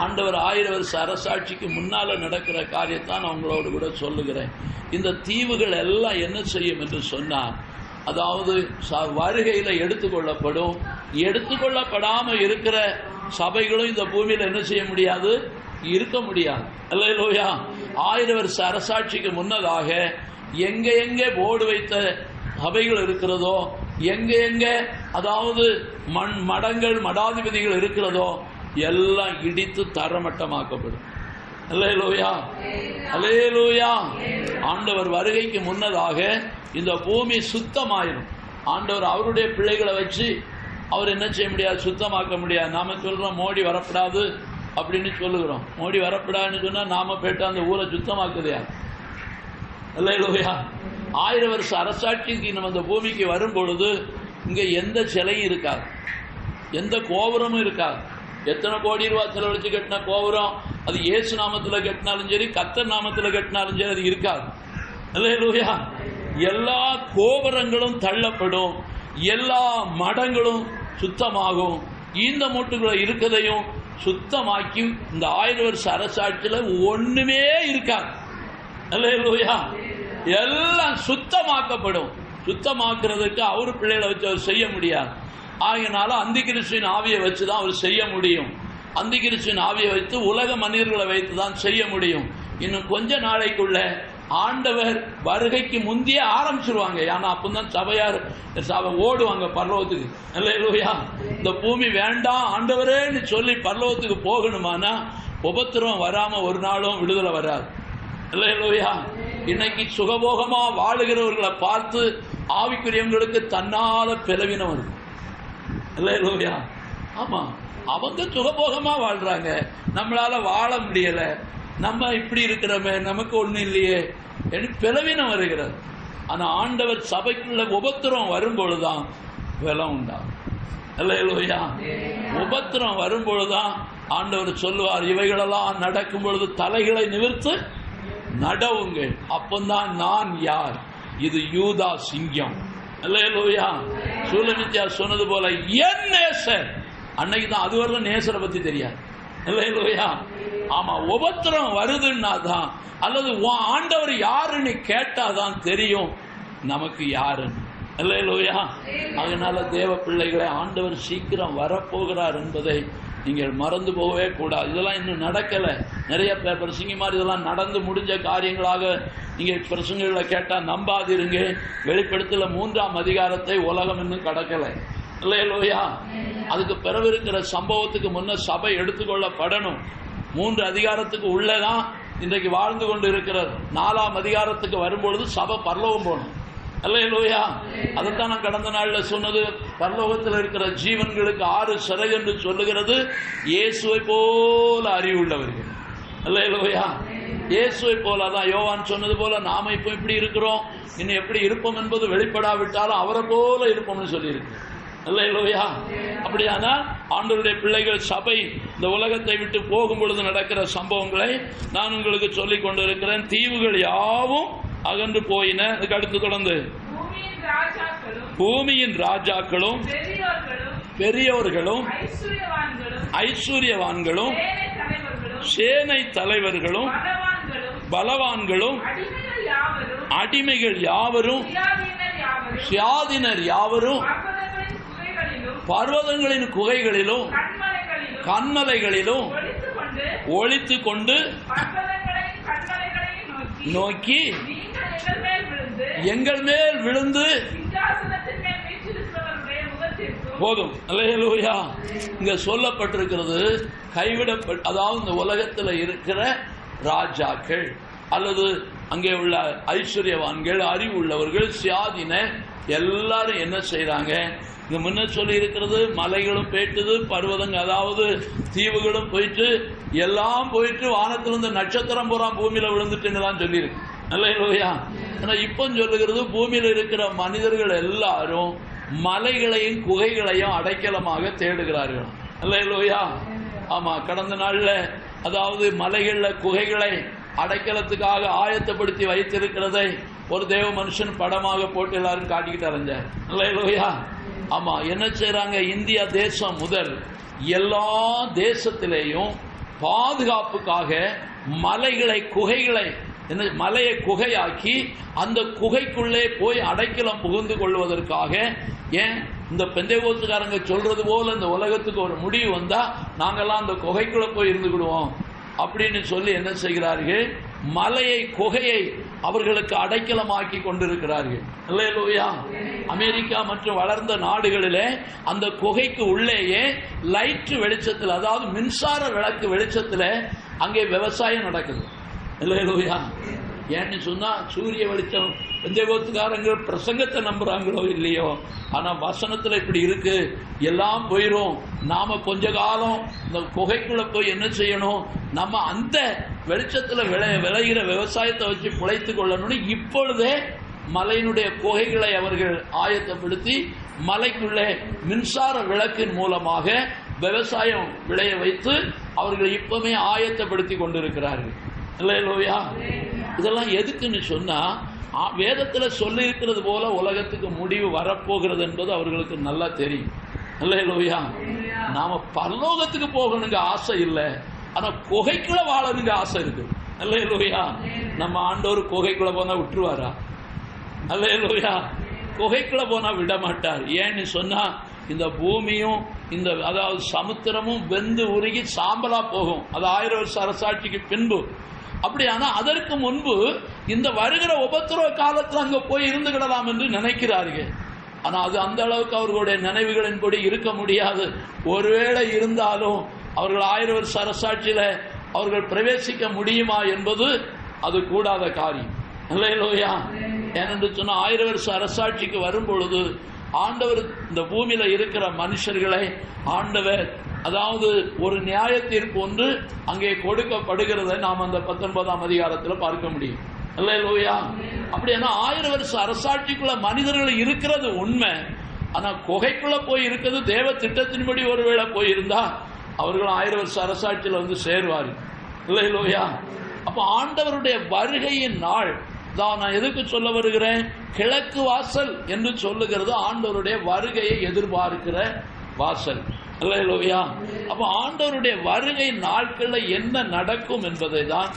S1: ஆண்டவர் 1000 வருஷ அரசாட்சிக்கு முன்னால நடக்கிற காரியத்தான் அவங்களோடு கூட சொல்லுகிறேன். இந்த தீவுகள் எல்லாம் என்ன செய்யும் என்று சொன்னார், அதாவது வருகையில எடுத்துக்கொள்ளப்படும். எடுத்துக்கொள்ளப்படாம இருக்கிற சபைகளும் இந்த பூமியில என்ன செய்ய முடியாது, இருக்க முடியாது. அல்லேலூயா. 1000 வருஷ அரசாட்சிக்கு முன்னதாக எங்க எங்கே போர்டு வைத்த சபைகள் இருக்கிறதோ, எங்க எங்க அதாவது மடங்கள் மடாதிபதிகள் இருக்கிறதோ எல்லாம் இடித்து தரமட்டமாக்கப்படும். அல்லேலூயா. அல்லேலூயா. ஆண்டவர் வருகைக்கு முன்னதாக இந்த பூமி சுத்தமாயிரும். ஆண்டவர் அவருடைய பிள்ளைகளை வச்சு அவர் என்ன செய்ய முடியாது, சுத்தமாக்க முடியாது. நாம சொல்றோம் மோடி வரப்படாது அப்படின்னு சொல்லுகிறோம். மோடி வரப்படாதுன்னு சொன்னா நாம போயிட்டு அந்த ஊரை சுத்தமாக்குதையா? அல்லேலூயா. 1000 வருஷ அரசாட்சிக்கு நம்ம அந்த பூமிக்கு வரும் பொழுது இங்க எந்த சிலையும் இருக்காது, எந்த கோபுரமும் இருக்காது. எத்தனை கோடி ரூபாய் செலவழிச்சு கட்டின கோபுரம், அது இயேசு நாமத்தில் கட்டினாலும் சரி, கர்த்தர் நாமத்தில் கட்டினாலும் சரி, அது இருக்காது. அல்லேலூயா. எல்லா கோபுரங்களும் தள்ளப்படும், எல்லா மடங்களும் சுத்தமாகும். இந்த மூட்டுக்குள்ள இருக்கதையும் சுத்தமாக்கி இந்த 1000 வருஷ அரசாட்சியில் ஒண்ணுமே இருக்காது. அல்லேலூயா. எல்லாம் சுத்தமாக்கப்படும். சுத்தமாக்குறதுக்கு அவரு பிள்ளைகளை வச்சு அவர் செய்ய முடியாது. ஆகையினால அந்திகிறிஸ்துவின் ஆவியை வச்சு தான் அவர் செய்ய முடியும். அந்திகிறிஸ்துவின் ஆவியை வைத்து உலக மனிதர்களை வைத்து தான் செய்ய முடியும். இன்னும் கொஞ்ச நாளைக்குள்ள ஆண்டவர் வருகைக்கு முந்தைய ஆரம்பிச்சிருவாங்க. ஏன்னா அப்பதான் சபையார் ஓடுவாங்க பரலோகத்துக்கு. அல்லேலூயா. இந்த பூமி வேண்டாம் ஆண்டவரேன்னு சொல்லி பரலோகத்துக்கு போகணுமானா உபத்திரம் வராம ஒரு நாளும் விடுதலை வராது. அல்லேலூயா. இன்னைக்கு சுகபோகமா வாழுகிறவர்களை பார்த்து ஆவிக்குரியவங்களுக்கு தன்னால பிளவினம் வருது. அல்லேலூயா. ஆமா, அவங்க சுகபோகமா வாழ்றாங்க, நம்மளால வாழ முடியல, நம்ம இப்படி இருக்கிறோமே, நமக்கு ஒண்ணு இல்லையே எனக்கு பிளவினம் வருகிறது. ஆனா ஆண்டவர் சபைக்குள்ள உபத்திரம் வரும்பொழுதுதான் பலம் உண்டாகும். அல்லேலூயா. உபத்திரம் வரும்பொழுதுதான் ஆண்டவர் சொல்லுவார், இவைகளெல்லாம் நடக்கும் பொழுது தலைகளை நிமிர்த்து நடவுங்கள், அப்பந்தான் நான் யார், இது யூதா சிங்கம். அல்லேலூயா. சூலமித்தியா சொன்னது போல என் நேசர். அன்னைக்கு தான், அது வரல நேசரை பத்தி தெரியாது. அல்லேலூயா. ஆமா, உபத்திரம் வருதுன்னா தான், அல்லது ஆண்டவர் யாருன்னு கேட்டாதான் தெரியும் நமக்கு யாருன்னு. அல்லேலூயா. அதனால தேவ பிள்ளைகளை, ஆண்டவர் சீக்கிரம் வரப்போகிறார் என்பதை நீங்கள் மறந்து போகவே கூடாது. இதெல்லாம் இன்னும் நடக்கல. நிறைய பேர் பிரசங்கி மாதிரி இதெல்லாம் நடந்து முடிஞ்ச காரியங்களாக நீங்க பிரசங்களை கேட்டா நம்பாதிருங்க. வெளிப்படுத்தல 3ஆம் அதிகாரத்தை உலகம் இன்னும் கடக்கல. அல்லேலூயா. அதுக்கு பிறகு இருக்கிற சம்பவத்துக்கு முன்ன சபை எடுத்துக்கொள்ளப்படணும். 3 அதிகாரத்துக்கு உள்ளதான் இன்றைக்கு வாழ்ந்து கொண்டு இருக்கிறது. 4ஆம் அதிகாரத்துக்கு வரும்பொழுது சபை பரலோகம் போகணும். அல்லேலூயா. அதைத்தான் நான் கடந்த நாள்ல சொன்னது. பரலோகத்தில் இருக்கிற ஜீவன்களுக்கு 6 சிறை என்று சொல்லுகிறது. இயேசுவை போல அறிவுள்ளவர்கள். அல்லேலூயா. இயேசுவை போல தான் யோவான் சொன்னது போல நாம இப்ப இப்படி இருக்கிறோம், இன்னும் எப்படி இருப்போம் என்பது வெளிப்படாவிட்டாலும் அவரை போல இருப்போம்னு சொல்லியிருக்கு. அல்லேலூயா. அப்படியானா ஆண்டவருடைய பிள்ளைகள் சபை இந்த உலகத்தை விட்டு போகும் பொழுது நடக்கிற சம்பவங்களை நான் உங்களுக்கு சொல்லிக் கொண்டிருக்கிறேன். தீவுகள் யாவும் அகன்று போயின. அதுக்கு அடுத்து தொடர்ந்து பூமியின் ராஜாக்களும் பெரியோர்களும் ஐஸ்வர்யவான்களும் சேனை தலைவர்களும் பலவான்களும் அடிமைகள் யாவரும் சுயாதீனர் யாவரும் பர்வதங்களின் குகைகளிலும் கண்மலைகளிலும் ஒளித்து கொண்டு நோக்கி எங்கள் மேல் விழுந்து போதும். அல்லேலூயா. இங்க சொல்லப்பட்டிருக்கிறது கைவிடப்பட்ட, அதாவது இந்த உலகத்தில் இருக்கிற ராஜாக்கள் அல்லது அங்கே உள்ள ஐஸ்வர்யவான்கள், அறிவு உள்ளவர்கள், சுயாதீன எல்லாரும் என்ன செய்யறாங்க? இங்க முன்ன சொல்லி இருக்கிறது மலைகளும் போயிட்டது, பர்வதங்கள் அதாவது தீவுகளும் போயிட்டு, எல்லாம் போயிட்டு வானத்திலிருந்து நட்சத்திரம் பூரா பூமியில விழுந்துட்டுன்னு தான் சொல்லியிருக்கு. அல்லேலூயா. ஆனா இப்ப சொல்லுகிறது பூமியில இருக்கிற மனிதர்கள் எல்லாரும் மலைகளையும் குகைகளையும் அடைக்கலமாக தேடுகிறார்கள். அல்லேலூயா. ஆமா, கடந்த நாள்ல அதாவது மலைகள்ல குகைகளை அடைக்கலத்துக்காக ஆயத்தப்படுத்தி வைத்திருக்கிறதை ஒரு தேவ மனுஷன் படமாக போட்டு எல்லாரும் காட்டிக்கிட்டு அலைஞ்சார். அல்லேலூயா. ஆமா, என்ன செய்யறாங்க? இந்தியா தேசம் முதல் எல்லா தேசத்திலேயும் பாதுகாப்புக்காக மலைகளை குகைகளை மலையை குகையாக்கி அந்த குகைக்குள்ளே போய் அடைக்கலம் புகுந்து கொள்வதற்காக, ஏன் இந்த பெந்தேகோஸ்துக்காரங்க சொல்றது போல இந்த உலகத்துக்கு ஒரு முடிவு வந்தா நாங்கெல்லாம் அந்த குகைக்குள்ள போய் இருந்துக்கிடுவோம் அப்படின்னு சொல்லி என்ன செய்கிறார்கள்? மலையை குகையை அவர்களுக்கு அடைக்கலமாக்கி கொண்டிருக்கிறார்கள். அல்லேலூயா. அமெரிக்கா மற்றும் வளர்ந்த நாடுகளிலே அந்த குகைக்கு உள்ளேயே லைட் வெளிச்சத்தில், அதாவது மின்சார விளக்கு வெளிச்சத்தில் அங்கே விவசாயம் நடக்குது. அல்லேலூயா. ஏன்னு சொன்னா சூரிய வெளிச்சம் பெந்தேகோஸ்துக்காரங்க பிரசங்கத்தை நம்புறாங்களோ இல்லையோ, ஆனா வசனத்துல இப்படி இருக்கு, எல்லாம் போயிரும், நாம கொஞ்ச காலம் இந்த குகைக்குள்ள போய் என்ன செய்யணும்? நம்ம அந்த வெளிச்சத்துல விளைகிற விவசாயத்தை வச்சு பிழைத்து கொள்ளணும்னு இப்பொழுதே மலையினுடைய குகைகளை அவர்கள் ஆயத்தப்படுத்தி மலைக்குள்ளே மின்சார விளக்கின் மூலமாக விவசாயம் விளைய வைத்து அவர்கள் இப்பவுமே ஆயத்தப்படுத்தி கொண்டிருக்கிறார்கள். அல்லேலூயா. இதெல்லாம் எதுக்குன்னு சொன்னா, வேதத்துல சொல்லி இருக்கிறது போல உலகத்துக்கு முடிவு வரப்போகிறது என்பது அவர்களுக்கு நல்லா தெரியும். அல்லேலூயா. நாம பரலோகத்துக்கு போகணுங்க ஆசை இல்லை, ஆனா குகைக்குள்ள வாழணுங்க ஆசை இருக்கு. அல்லேலூயா. நம்ம ஆண்டவர் குகைக்குள்ள போனா விட்டுருவாரா? அல்லேலூயா. குகைக்குள்ள போனா விட மாட்டார். ஏன்னு சொன்னா இந்த பூமியும் இந்த அதாவது சமுத்திரமும் வெந்து உருகி சாம்பலா போகும். அது 1000 வருஷ அரசாட்சிக்கு பின்பு. அப்படி ஆனா அதற்கு முன்பு இந்த வருகிற உபத்திரவ காலத்தில் அங்க போய் இருந்துகிடலாம் என்று நினைக்கிறார்கள். ஆனா அது அந்த அளவுக்கு அவர்களுடைய நினைவுகளின்படி இருக்க முடியாது. ஒருவேளை இருந்தாலும் அவர்கள் 1000 வருஷ அரசாட்சியில அவர்கள் பிரவேசிக்க முடியுமா என்பது அது கூடாத காரியம். அல்லேலூயா. ஏனென்று சொன்னா 1000 வருஷ அரசாட்சிக்கு வரும் பொழுது ஆண்டவர் இந்த பூமியில இருக்கிற மனுஷர்களை ஆண்டவர் அதாவது ஒரு நியாய தீர்ப்பு ஒன்று அங்கே கொடுக்கப்படுகிறத நாம் அந்த 19ஆம் அதிகாரத்தில் பார்க்க முடியும். அல்லேலூயா. அப்படின்னா 1000 வருஷ அரசாட்சிக்குள்ள மனிதர்கள் இருக்கிறது உண்மை. ஆனா குகைக்குள்ள போய் இருக்கிறது தேவ திட்டத்தின்படி ஒருவேளை போயிருந்தா அவர்கள் 1000 வருஷ அரசாட்சியில் வந்து சேருவார்கள். அல்லேலூயா. அப்ப ஆண்டவருடைய வருகையின் நாள் தான். நான் எதுக்கு சொல்ல வருகிறேன்? கிழக்கு வாசல் என்று சொல்லுகிறது ஆண்டவருடைய வருகையை எதிர்பார்க்கிற வாசல். அல்லேலூயா. அப்ப ஆண்டவருடைய வருகை நாட்கள்ல என்ன நடக்கும் என்பதை தான்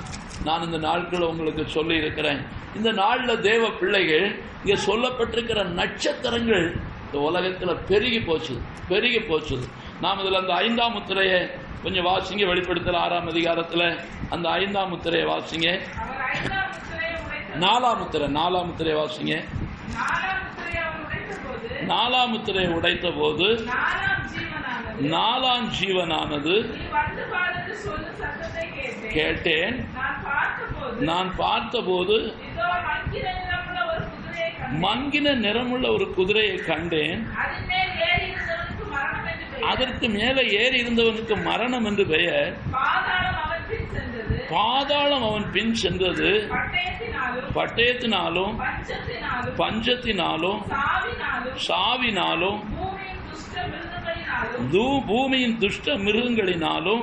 S1: நான் இந்த நாட்களை உங்களுக்கு சொல்லி இருக்கிறேன். இந்த நாள்ல தேவ பிள்ளைகள் இங்க சொல்லப்பட்டிருக்கிற நட்சத்திரங்கள் இந்த உலகத்துல பெருகி போச்சு. நாம் இதுல அந்த 5ஆம் முத்திரையை கொஞ்சம் வாசிங்க. வெளிப்படுத்தல் 6ஆம் அதிகாரத்துல அந்த 5ஆம் முத்திரையை வாசிங்க. 4ஆம் முத்திரை வாசிங்க. 4ஆம் முத்திரையை உடைத்த போது 4ஆம் ஜீவனானது கேட்டேன். நான் பார்த்தபோது மங்கின நிறமுள்ள ஒரு குதிரையை கண்டேன். அதற்கு மேலே ஏறி இருந்தவனுக்கு மரணம் என்று பெயர். பாதாளம் அவன் பின் சென்றது. பட்டயத்தினாலும் பஞ்சத்தினாலும் சாவினாலும் பூமியின் துஷ்ட மிருகங்களினாலும்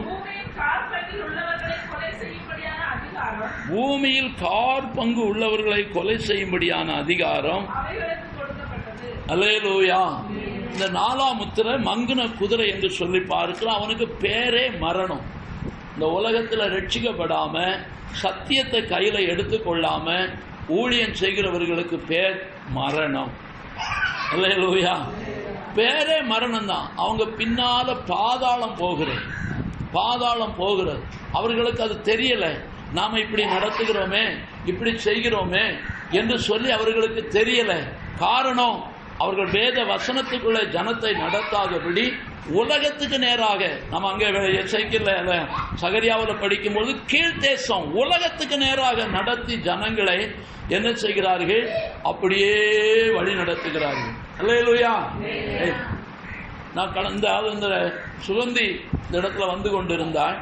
S1: பூமியில் கார் பங்கு உள்ளவர்களை கொலை செய்யும்படியான அதிகாரம். அல்லேலூயா. இந்த 4ஆம் முத்திரை மங்குன குதிரை என்று சொல்லி பார்க்கிறோம். அவனுக்கு பேரே மரணம். இந்த உலகத்துல ரட்சிக்கப்படாம சத்தியத்தை கையில எடுத்துக்கொள்ளாம ஊழியம் செய்கிறவர்களுக்கு பேர் மரணம். அல்லேலூயா. பேரே மரணம் தான். அவங்க பின்னால பாதாளம் போகிறது. அவர்களுக்கு அது தெரியல. நாம இப்படி நடத்துகிறோமே, இப்படி செய்கிறோமே என்று சொல்லி அவர்களுக்கு தெரியல. காரணம், அவர்கள் வேத வசனத்துக்குள்ள ஜனத்தை நடத்தாதபடி உலகத்துக்கு நேராக, நம்ம அங்கே எசேக்கியேல் சகரியாவில் படிக்கும்போது கீழ்தேசம் உலகத்துக்கு நேராக நடத்தி ஜனங்களை என்ன செய்கிறார்கள்? அப்படியே வழி நடத்துகிறார்கள். அல்லேலூயா. நான் இந்த சுகந்தி இந்த இடத்துல வந்து கொண்டிருந்தாள்.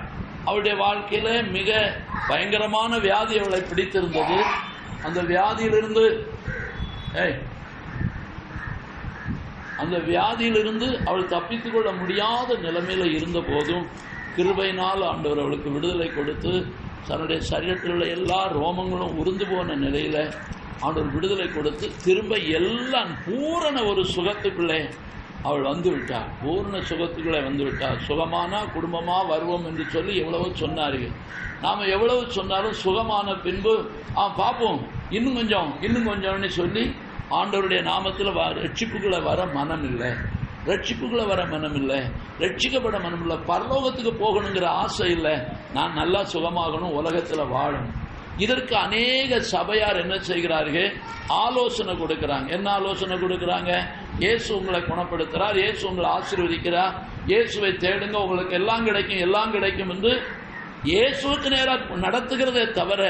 S1: அவருடைய வாழ்க்கையில மிக பயங்கரமான வியாதி அவளை பிடித்திருந்தது. அந்த வியாதியிலிருந்து அவள் தப்பித்துக் கொள்ள முடியாத நிலைமையில இருந்த போதும் கிருபையினால் ஆண்டவர் அவளுக்கு விடுதலை கொடுத்து தன்னுடைய சரீரத்தில் உள்ள எல்லா ரோமங்களும் உருந்து போன நிலையில ஆண்டவர் விடுதலை கொடுத்து திரும்ப எல்லாம் பூரண ஒரு சுகத்துக்குள்ளே அவள் வந்து விட்டாள். பூர்ண சுகத்துக்குள்ளே வந்து விட்டாள். சுகமானா குடும்பமா வருவோம் என்று சொல்லி எவ்வளவோ சொன்னார்கள். நாம எவ்வளவு சொன்னாலும் சுகமான பின்பு பார்ப்போம் இன்னும் கொஞ்சம்னு சொல்லி ஆண்டவருடைய நாமத்தில் ரட்சிப்புகளை வர மனம் இல்லை, ரட்சிப்புகளை வர மனம் இல்லை, ரட்சிக்கப்பட மனம் இல்லை, பரலோகத்துக்கு போகணுங்கிற ஆசை இல்லை, நான் நல்லா சுகமாகணும், உலகத்தில் வாழணும். இதற்கு அநேக சபையார் என்ன செய்கிறார்கள்? ஆலோசனை கொடுக்கிறாங்க. என்ன ஆலோசனை கொடுக்கிறாங்க? இயேசு உங்களை குணப்படுத்துறார், இயேசு உங்களை ஆசீர்வதிக்கிறார், இயேசுவை தேடுங்க, உங்களுக்கு எல்லாம் கிடைக்கும் என்று இயேசுவுக்கு நேராக நடத்துகிறதே தவிர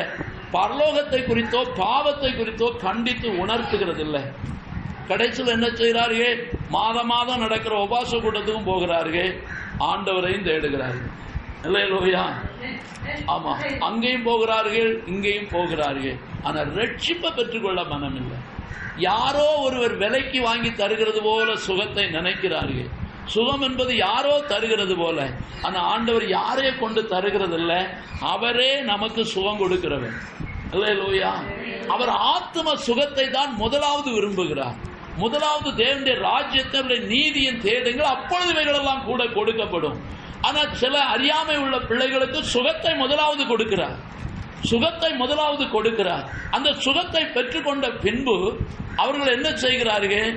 S1: பரலோகத்தை குறித்தோ பாவத்தை குறித்தோ கண்டித்து உணர்த்துகிறது இல்லை. கடைசியில் என்ன செய்கிறார்கள்? மாதம் நடக்கிற உபாச கூட்டத்துக்கும் போகிறார்கள், ஆண்டவரையும் தேடுகிறார்கள். அல்லேலூயா. ஆமா, அங்கேயும் போகிறார்கள், இங்கேயும் போகிறார்கள். ஆனால் ரட்சிப்பை பெற்றுக்கொள்ள மனம் இல்லை. யாரோ ஒருவர் விலைக்கு வாங்கி தருகிறது போல சுகத்தை நினைக்கிறார்கள். சுகம் என்பது யாரோ தருகிறது போல. ஆனா ஆண்டவர் யாரையே கொண்டு தருகிறது இல்ல, அவரே நமக்கு சுகம் கொடுக்கிறவர். அல்லேலூயா. அவர் ஆத்ம சுகத்தை தான் முதலாவது விரும்புகிறார். முதலாவது தேவனுடைய ராஜ்யத்தை நீதியின் தேடுங்கள், அப்பொழுது இவைகளெல்லாம் கூட கொடுக்கப்படும். ஆனால் சில அறியாமை உள்ள பிள்ளைகளுக்கு சுகத்தை முதலாவது கொடுக்கிறார், சுகத்தை முதலாவது கொடுக்கிறார். அந்த சுகத்தை பெற்றுக்கொண்ட பின்பு அவர்கள் என்ன செய்கிறார்கள்?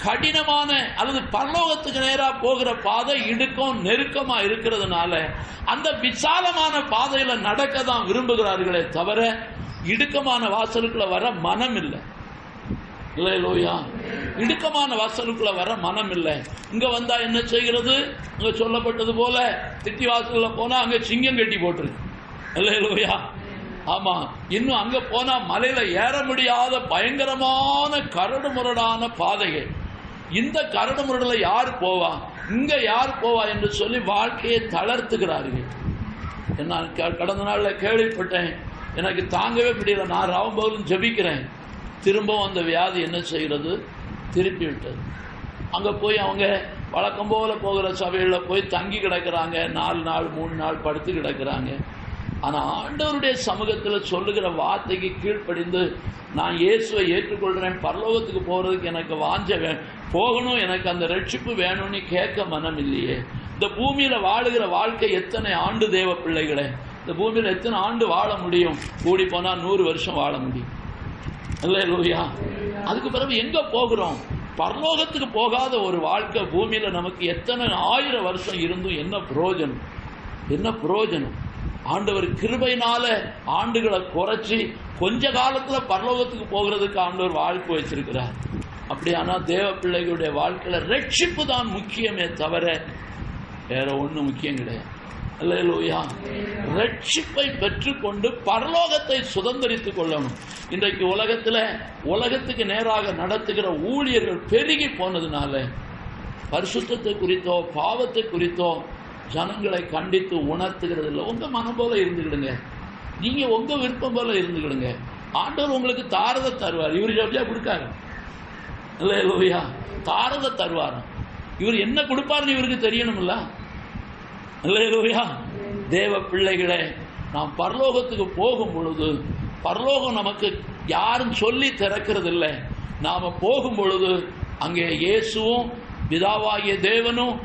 S1: கடினமான அல்லது பரலோகத்துக்கு நேராக போகிற பாதை இடுக்கம் நெருக்கமா இருக்கிறதுனால அந்த விசாலமான பாதையில நடக்க தான் விரும்புகிறார்களே தவிர இடுக்கமான வாசலுக்குள்ள வர மனம் இல்லை. இல்லையா? இடுக்கமான வாசலுக்குள்ள வர மனம் இல்லை. இங்க வந்தா என்ன செய்கிறது? இங்க சொல்லப்பட்டது போல திட்டி வாசல்ல போனா அங்க சிங்கம் கட்டி போட்டிருக்கு. இல்லையா? ஆமா, இன்னும் அங்க போனா மலையில ஏற முடியாத பயங்கரமான கரடு முரடான பாதைகள். இந்த கரடு முரடல யார் போவா, இங்க யார் போவா என்று சொல்லி வாழ்க்கையை தளர்த்துகிறார்கள். நான் கடந்த நாள்ல கேள்விப்பட்டேன், எனக்கு தாங்கவே முடியல, நான் ராவம்பகலும் ஜெபிக்கிறேன், திரும்பவும் அந்த வியாதி என்ன செய்கிறது? திருப்பி விட்டது. அங்க போய் அவங்க வழக்கம் போல போகிற சபையில் போய் தங்கி கிடக்கிறாங்க, 4 நாள் 3 நாள் படுத்து கிடக்கிறாங்க. ஆனா ஆண்டவருடைய சமூகத்தில் சொல்லுகிற வார்த்தைக்கு கீழ்ப்படிந்து நான் இயேசுவை ஏற்றுக்கொள்றேன், பரலோகத்துக்கு போறதுக்கு எனக்கு வாஞ்ச போகணும், எனக்கு அந்த ரட்சிப்பு வேணும்னு கேட்க மனம் இல்லையே. இந்த பூமியில வாழுகிற வாழ்க்கை எத்தனை ஆண்டு தேவ பிள்ளைகளே, இந்த பூமியில எத்தனை ஆண்டு வாழ முடியும்? கூடி போனா 100 வருஷம் வாழ முடியும். அல்லேலூயா. அதுக்கு பிறகு எங்க போகிறோம்? பரலோகத்துக்கு போகாத ஒரு வாழ்க்கை பூமியில நமக்கு எத்தனை 1000 வருஷம் இருந்தும் என்ன பிரயோஜனம்? என்ன பிரயோஜனம்? ஆண்டவர் கிருபையினால ஆண்டுகளை குறைச்சி கொஞ்ச காலத்துல பரலோகத்துக்கு போகிறதுக்கு ஆண்டவர் வாழ்க்கை வச்சிருக்கிறார். அப்படியானா தேவ பிள்ளைகளுடைய வாழ்க்கையில ரட்சிப்பு தான் முக்கியமே தவிர வேற ஒண்ணு முக்கியம் கிடையாது. அல்லேலூயா. ரட்சிப்பை பெற்றுக்கொண்டு பரலோகத்தை சுதந்திரித்துக் கொள்ளணும். இன்றைக்கு உலகத்துக்கு நேராக நடத்துகிற ஊழியர்கள் பெருகி போனதுனால பரிசுத்தத்தை குறித்தோ பாவத்தை குறித்தோ ஜனங்களை கண்டித்து உணர்த்துகிறது இல்லை. உங்க மனம் போல இருந்துக்கிடுங்க, நீங்க உங்க விருப்பம் போல இருந்துக்கிடுங்க. ஆண்டவர் உங்களுக்கு தாரதை தருவார். இவர் சொல்லியா கொடுக்காரு? அல்லேலூயா. தாரதை தருவார். இவர் என்ன கொடுப்பாருன்னு இவருக்கு தெரியணும்ல. அல்லேலூயா. தேவ பிள்ளைகளே, நாம் பரலோகத்துக்கு போகும் பொழுது பரலோகம் நமக்கு யாரும் சொல்லி திறக்கிறது இல்லை. நாம போகும் பொழுது அங்கே இயேசுவும் பிதாவாகிய தேவனும்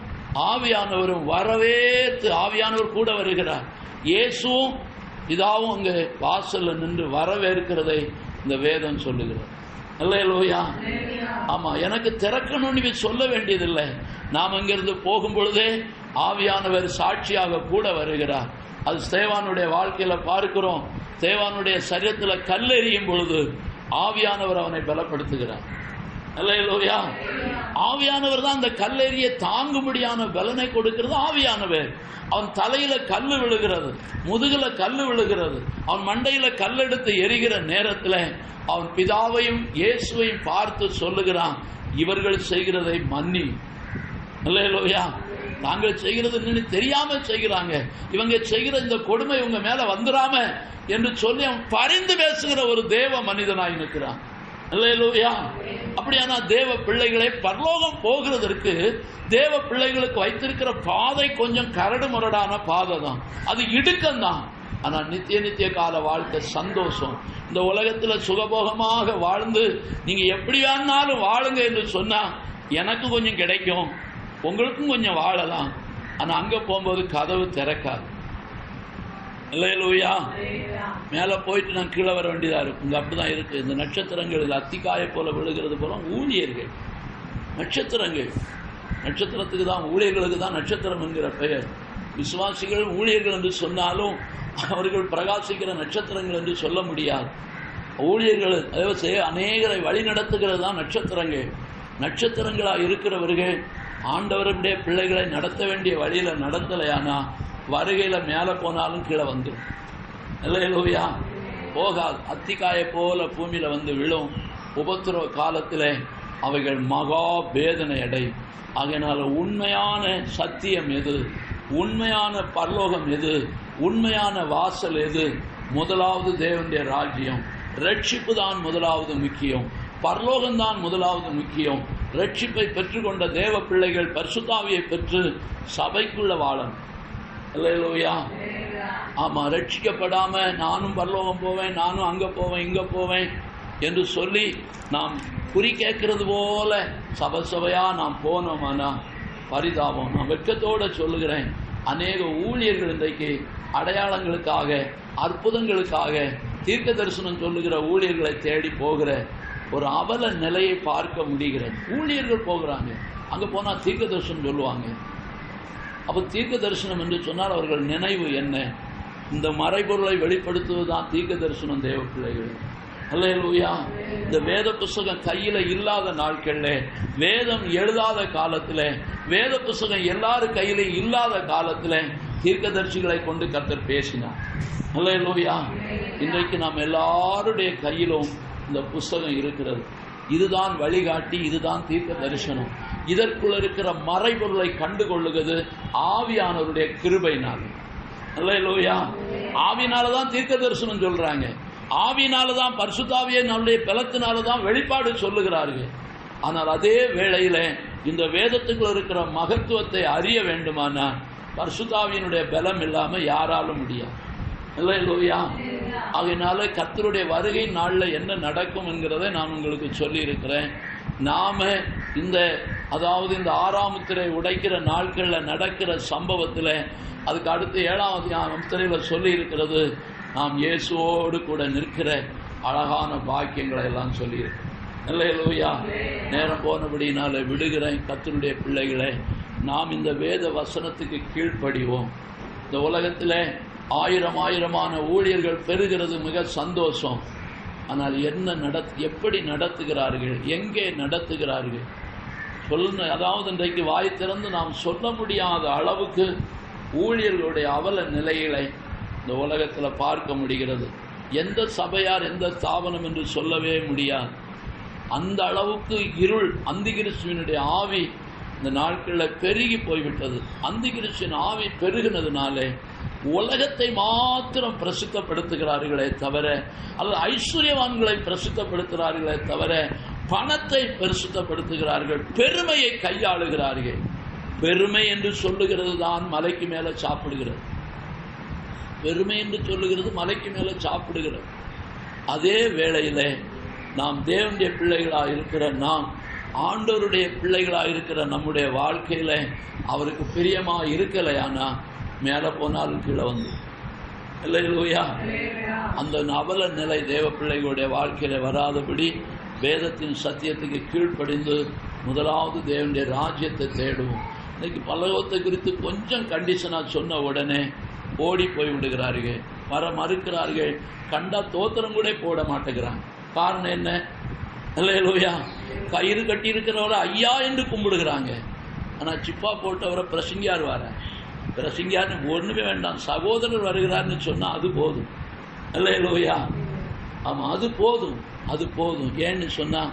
S1: ஆவியானவரும் வரவேற்று, ஆவியானவர் கூட வருகிறார், இயேசுவும் பிதாவும் அங்கே வாசல்ல நின்று வரவேற்கிறதை இந்த வேதம் சொல்லுகிறது. அல்லேலூயா. ஆமா, எனக்கு திறக்கணும்னு சொல்ல வேண்டியதில்லை. நாம் அங்கிருந்து போகும் பொழுதே ஆவியானவர் சாட்சியாக கூட வருகிறார். அது ஸ்தேவானுடைய வாழ்க்கையில பார்க்கிறோம். தேவானுடைய சரீரத்தில் கல்லெறியும் பொழுது ஆவியானவர் அவனை பலப்படுத்துகிறார். அல்லேலூயா. ஆவியானவர் தான் அந்த கல்லெறியை தாங்கும்படியான பலனை கொடுக்கிறது ஆவியானவர். அவன் தலையில கல்லு விழுகிறது, முதுகுல கல்லு விழுகிறது, அவன் மண்டையில கல்லெடுத்து எரிகிற நேரத்தில் அவன் பிதாவையும் இயேசுவையும் பார்த்து சொல்லுகிறான், இவர்கள் செய்கிறதை மன்னி. அல்லேலூயா. நாங்கள் செய்கிறது தெரியாம செய்கிறாங்க, இவங்க செய்கிற இந்த கொடுமை உங்க மேல வந்துடாம என்று சொல்லி அவன் பரிந்து பேசுகிற ஒரு தேவ மனிதனாய் இருக்கிறான். அல்லேலூயா. அப்படியானா தேவ பிள்ளைகளை பரலோகம் போகிறதற்கு தேவ பிள்ளைகளுக்கு வைத்திருக்கிற பாதை கொஞ்சம் கரடு முரடான பாதை தான், அது இடுக்கம்தான். ஆனா நித்திய நித்திய கால வாழ்க்கை சந்தோஷம். இந்த உலகத்துல சுகபோகமாக வாழ்ந்து நீங்க எப்படி வேணாலும் வாழுங்க என்று சொன்னா எனக்கு கொஞ்சம் கிடைக்கும், உங்களுக்கும் கொஞ்சம் வாழலாம். ஆனா அங்க போகும்போது கதவு திறக்காது. அல்லேலூயா. மேலே போயிட்டு நான் கீழே வர வேண்டியதாக இருக்கும். இங்கே அப்படி தான் இருக்குது. இந்த நட்சத்திரங்கள் அத்திக்காயை போல விழுகிறது போல ஊழியர்கள், நட்சத்திரத்துக்கு தான், ஊழியர்களுக்கு தான் நட்சத்திரம் என்கிற பெயர். விசுவாசிகள் ஊழியர்கள் என்று சொன்னாலும் அவர்கள் பிரகாசிக்கிற நட்சத்திரங்கள் என்று சொல்ல முடியாது. ஊழியர்கள் அநேகரை வழி நடத்துகிறது தான் நட்சத்திரங்கள். நட்சத்திரங்களாக இருக்கிறவர்கள் ஆண்டவருடைய பிள்ளைகளை நடத்த வேண்டிய வழியில் நடத்தலையானா வருகையில் மேலே போனாலும் கீழே வந்துடும். அல்லேலூயா. போகாது. அத்திக்காயை போல பூமியில் வந்து விழும். உபத்திரவ காலத்தில் அவைகள் மகா வேதனை அடையும். ஆகையினால உண்மையான சத்தியம் எது, உண்மையான பரலோகம் எது, உண்மையான வாசல் எது? முதலாவது தேவனுடைய ராஜ்யம். ரட்சிப்பு தான் முதலாவது முக்கியம், பரலோகம்தான் முதலாவது முக்கியம். ரட்சிப்பை பெற்றுக்கொண்ட தேவ பிள்ளைகள் பரிசுத்தாவியை பெற்று சபைக்குள்ள வாழணும். அல்லேலூயா. ஆமா, ரட்சிக்கப்படாம நானும் பரலோகம் போவேன், நானும் அங்க போவேன், இங்க போவேன் என்று சொல்லி நாம் குறி கேட்கறது போல சபையா நாம் போனோமானா பரிதாபம். நான் வெட்கத்தோடு சொல்லுகிறேன், அநேக ஊழியர்கள் இன்றைக்கு அடையாளங்களுக்காக, அற்புதங்களுக்காக, தீர்க்க தரிசனம் சொல்லுகிற ஊழியர்களை தேடி போகிற ஒரு அவல நிலையை பார்க்க முடிகிறது. ஊழியர்கள் போகிறாங்க, அங்கே போனால் தீர்க்க தரிசனம் சொல்லுவாங்க. அப்போ தீர்க்க தரிசனம் என்று சொன்னால் அவர்கள் நினைவு என்ன? இந்த மறைபொருளை வெளிப்படுத்துவதுதான் தீர்க்க தரிசனம் தேவ பிள்ளைகள். அல்லேலூயா. இந்த வேத புஸ்தகம் கையில் இல்லாத நாட்களில், வேதம் எழுதாத காலத்தில், வேத புஸ்தகம் எல்லாரும் கையிலையும் இல்லாத காலத்தில் தீர்க்கதரிசிகளை கொண்டு கர்த்தர் பேசினார். அல்லேலூயா. இன்றைக்கு நாம் எல்லாருடைய கையிலும் இந்த புஸ்தகம் இருக்கிறது. இதுதான் வழிகாட்டி, இதுதான் தீர்க்க தரிசனம். இதற்குள்ள இருக்கிற மறைபொருளை கண்டுகொள்ளுகிறது ஆவியானவருடைய கிருபையினால். அல்லேலூயா. ஆவியினாலதான் தீர்க்க தரிசனம் சொல்றாங்க, ஆவியினாலதான் பரிசுத்தாவியை நம்முடைய பலத்தினாலதான் வெளிப்பாடு சொல்லுகிறார்கள். ஆனால் அதே வேளையில இந்த வேதத்துக்குள்ள இருக்கிற மகத்துவத்தை அறிய வேண்டுமானா பரிசுத்தாவியினுடைய பலம் இல்லாம யாராலும் முடியாது. அல்லேலூயா. அதனால கர்த்தருடைய வருகை நாளில் என்ன நடக்கும் என்கிறதை நான் உங்களுக்கு சொல்லி இருக்கிறேன். நாம இந்த இந்த 6ஆம் முத்திரை உடைக்கிற நாட்களில் நடக்கிற சம்பவத்தில் அதுக்கு அடுத்து 7ஆம் முத்திரையில் சொல்லி இருக்கிறது, நாம் இயேசுவோடு கூட நிற்கிற அழகான பாக்கியங்களை எல்லாம் சொல்லியிருக்கோம். அல்லேலூயா. நேரம் போனபடினால விடுகிறேன். கர்த்தருடைய பிள்ளைகளை, நாம் இந்த வேத வசனத்துக்கு கீழ்ப்படிவோம். இந்த உலகத்தில் ஆயிரமான ஊழியர்கள் பெறுகிறது மிக சந்தோஷம். ஆனால் எப்படி நடத்துகிறார்கள், எங்கே நடத்துகிறார்கள் இன்றைக்கு வாய் திறந்து நாம் சொல்ல முடியாத அளவுக்கு ஊழியர்களுடைய அவல நிலைகளை இந்த உலகத்தில் பார்க்க முடிகிறது. எந்த சபையார், எந்த ஸ்தாபனம் என்று சொல்லவே முடியாது. அந்த அளவுக்கு இருள், அந்திகிறிஸ்துவினுடைய ஆவி இந்த நாட்களில் பெருகி போய்விட்டது. அந்திகிறிஸ்துவின் ஆவி பெருகினதுனாலே உலகத்தை மாத்திரம் பிரசித்தப்படுத்துகிறார்களே தவிர, அல்லது ஐஸ்வர்யவான்களை பிரசித்தப்படுத்துகிறார்களே தவிர பணத்தை பிரசித்தப்படுத்துகிறார்கள், பெருமையை கையாளுகிறார்கள். பெருமை என்று சொல்லுகிறது தான் மலைக்கு மேலே சாப்பிடுகிறது. பெருமை என்று சொல்லுகிறது மலைக்கு மேலே சாப்பிடுகிறது. அதே வேளையில் நாம் தேவனுடைய பிள்ளைகளாக இருக்கிற நாம், ஆண்டவருடைய பிள்ளைகளாக இருக்கிற நம்முடைய வாழ்க்கையில் அவருக்கு பிரியமாக இருக்கலையானா மேலே போனாலும் கீழே வந்து. அல்லேலூயா. அந்த அவல நிலை தேவ பிள்ளைகளுடைய வாழ்க்கையில் வராதபடி வேதத்தின் சத்தியத்துக்கு கீழ்ப்படிந்து முதலாவது தேவனுடைய ராஜ்யத்தை தேடுவோம். இன்னைக்கு பரலோகத்தை குறித்து கொஞ்சம் கண்டிஷனாக சொன்ன உடனே ஓடி போய் விடுகிறார்கள். வர மறுக்கிறார்கள். கண்டா தோத்திரம் கூட போட மாட்டேங்கிறாங்க. காரணம் என்ன? அல்லேலூயா. கயிறு கட்டி இருக்கிறவரை ஐயா என்று கும்பிடுகிறாங்க. ஆனால் சிப்பா போட்டவரை பிரசங்கியார் வர, பிரசங்கியார்னு ஒன்றுமே வேண்டாம், சகோதரர் வருகிறார்னு சொன்னால் அது போதும். அல்லேலூயா. ஆமாம், அது போதும், அது போதும். ஏன்னு சொன்னால்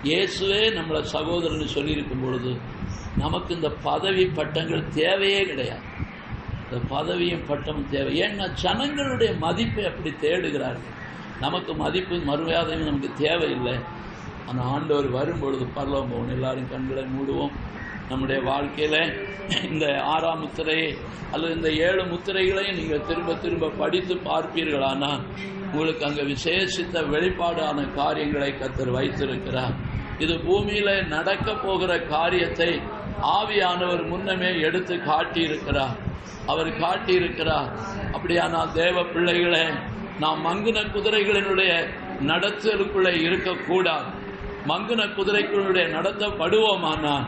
S1: இயேசுவே நம்மளை சகோதரன்னு சொல்லியிருக்கும் பொழுது நமக்கு இந்த பதவி பட்டங்கள் தேவையே கிடையாது. இந்த பதவியும் பட்டமும் தேவை. ஏன்னா ஜனங்களுடைய மதிப்பை அப்படி தேடுகிறார்கள். நமக்கு மதிப்பு மரியாதையும் நமக்கு தேவையில்லை. அந்த ஆண்டவர் வரும்பொழுது பரலோகம் போகணும். எல்லாரும் கண்களை மூடுவோம். நம்முடைய வாழ்க்கையில் இந்த 6ஆம் முத்திரையை அல்லது இந்த 7 முத்திரைகளையும் நீங்கள் திரும்ப திரும்ப படித்து பார்ப்பீர்களானால் உங்களுக்கு அங்கே விசேஷித்த வெளிப்பாடான காரியங்களை கர்த்தர் வைத்திருக்கிறார். இது பூமியில் நடக்க போகிற காரியத்தை ஆவியானவர் முன்னமே எடுத்து காட்டியிருக்கிறார். அவர் காட்டியிருக்கிறார். அப்படியானால் தேவ பிள்ளைகளே, நாம் மங்குன குதிரைகளினுடைய நடத்தலுக்குள்ளே இருக்கக்கூடாது. மங்குன குதிரைகளுடைய நடத்தப்படுவோமானால்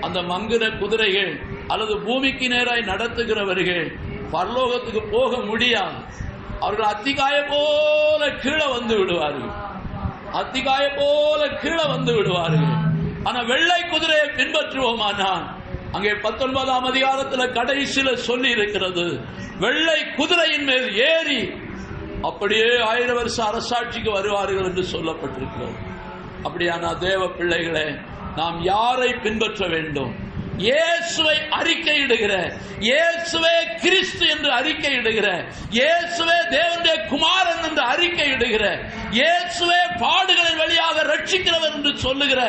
S1: அந்த மங்குன குதிரைகள் அல்லது பூமிக்கு நேராய் நடத்துகிறவர்கள் பரலோகத்துக்கு போக முடியாது. அவர்கள் அத்திகாய போல கீழே வந்து விடுவார்கள். அத்திகாய போல கீழே வந்து விடுவார்கள். ஆனா வெள்ளை குதிரையை பின்பற்றுவோமானால் அங்கே 19ஆம் அதிகாரத்தில் கடைசியில் சொல்லி இருக்கிறது, வெள்ளை குதிரையின் மேல் ஏறி அப்படியே 1000 வருஷ அரசாட்சிக்கு வருவார்கள் என்று சொல்லப்பட்டிருக்கிறது. அப்படியானா தேவ பிள்ளைகளே, நாம் யாரை பின்பற்ற வேண்டும்? இயேசுவை அறிக்கையிடுகிற, இயேசுவே கிறிஸ்து என்று அறிக்கையிடுகிற, இயேசுவே தேவனுடைய குமாரன் என்று அறிக்கையிடுகிற, இயேசுவே பாடுகளின் வழியாக ரட்சிக்கிறவர் என்று சொல்லுகிற,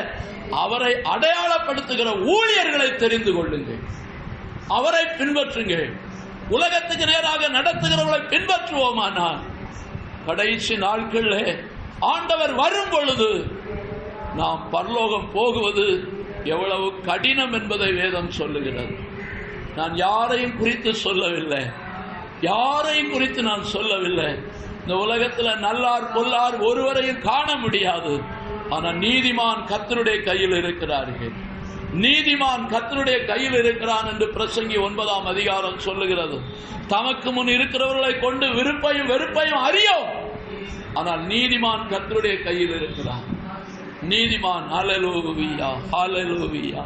S1: அவரை அடையாளப்படுத்துகிற ஊழியர்களை தெரிந்து கொள்ளுங்கள். அவரை பின்பற்றுங்கள். உலகத்துக்கு நேராக நடத்துகிறவர்களை பின்பற்றுவோமானால் கடைசி நாட்களில் ஆண்டவர் வரும் பொழுது நாம் பரலோகம் போகுவது எவ்வளவு கடினம் என்பதை வேதம் சொல்லுகிறது. நான் யாரையும் குறித்து சொல்லவில்லை, யாரையும் குறித்து நான் சொல்லவில்லை. இந்த உலகத்தில் நல்லார் பொல்லார் ஒருவரையும் காண முடியாது. ஆனால் நீதிமான் கர்த்தருடைய கையில் இருக்கிறார்கள். நீதிமான் கர்த்தருடைய கையில் இருக்கிறான் என்று பிரசங்கி 9ஆம் அதிகாரம் சொல்லுகிறது. தமக்கு முன் இருக்கிறவர்களை கொண்டு விருப்பையும் வெறுப்பையும் அறியோம். ஆனால் நீதிமான் கர்த்தருடைய கையில் இருக்கிறான். நீதிமான். ஹல்லேலூயா, ஹல்லேலூயா.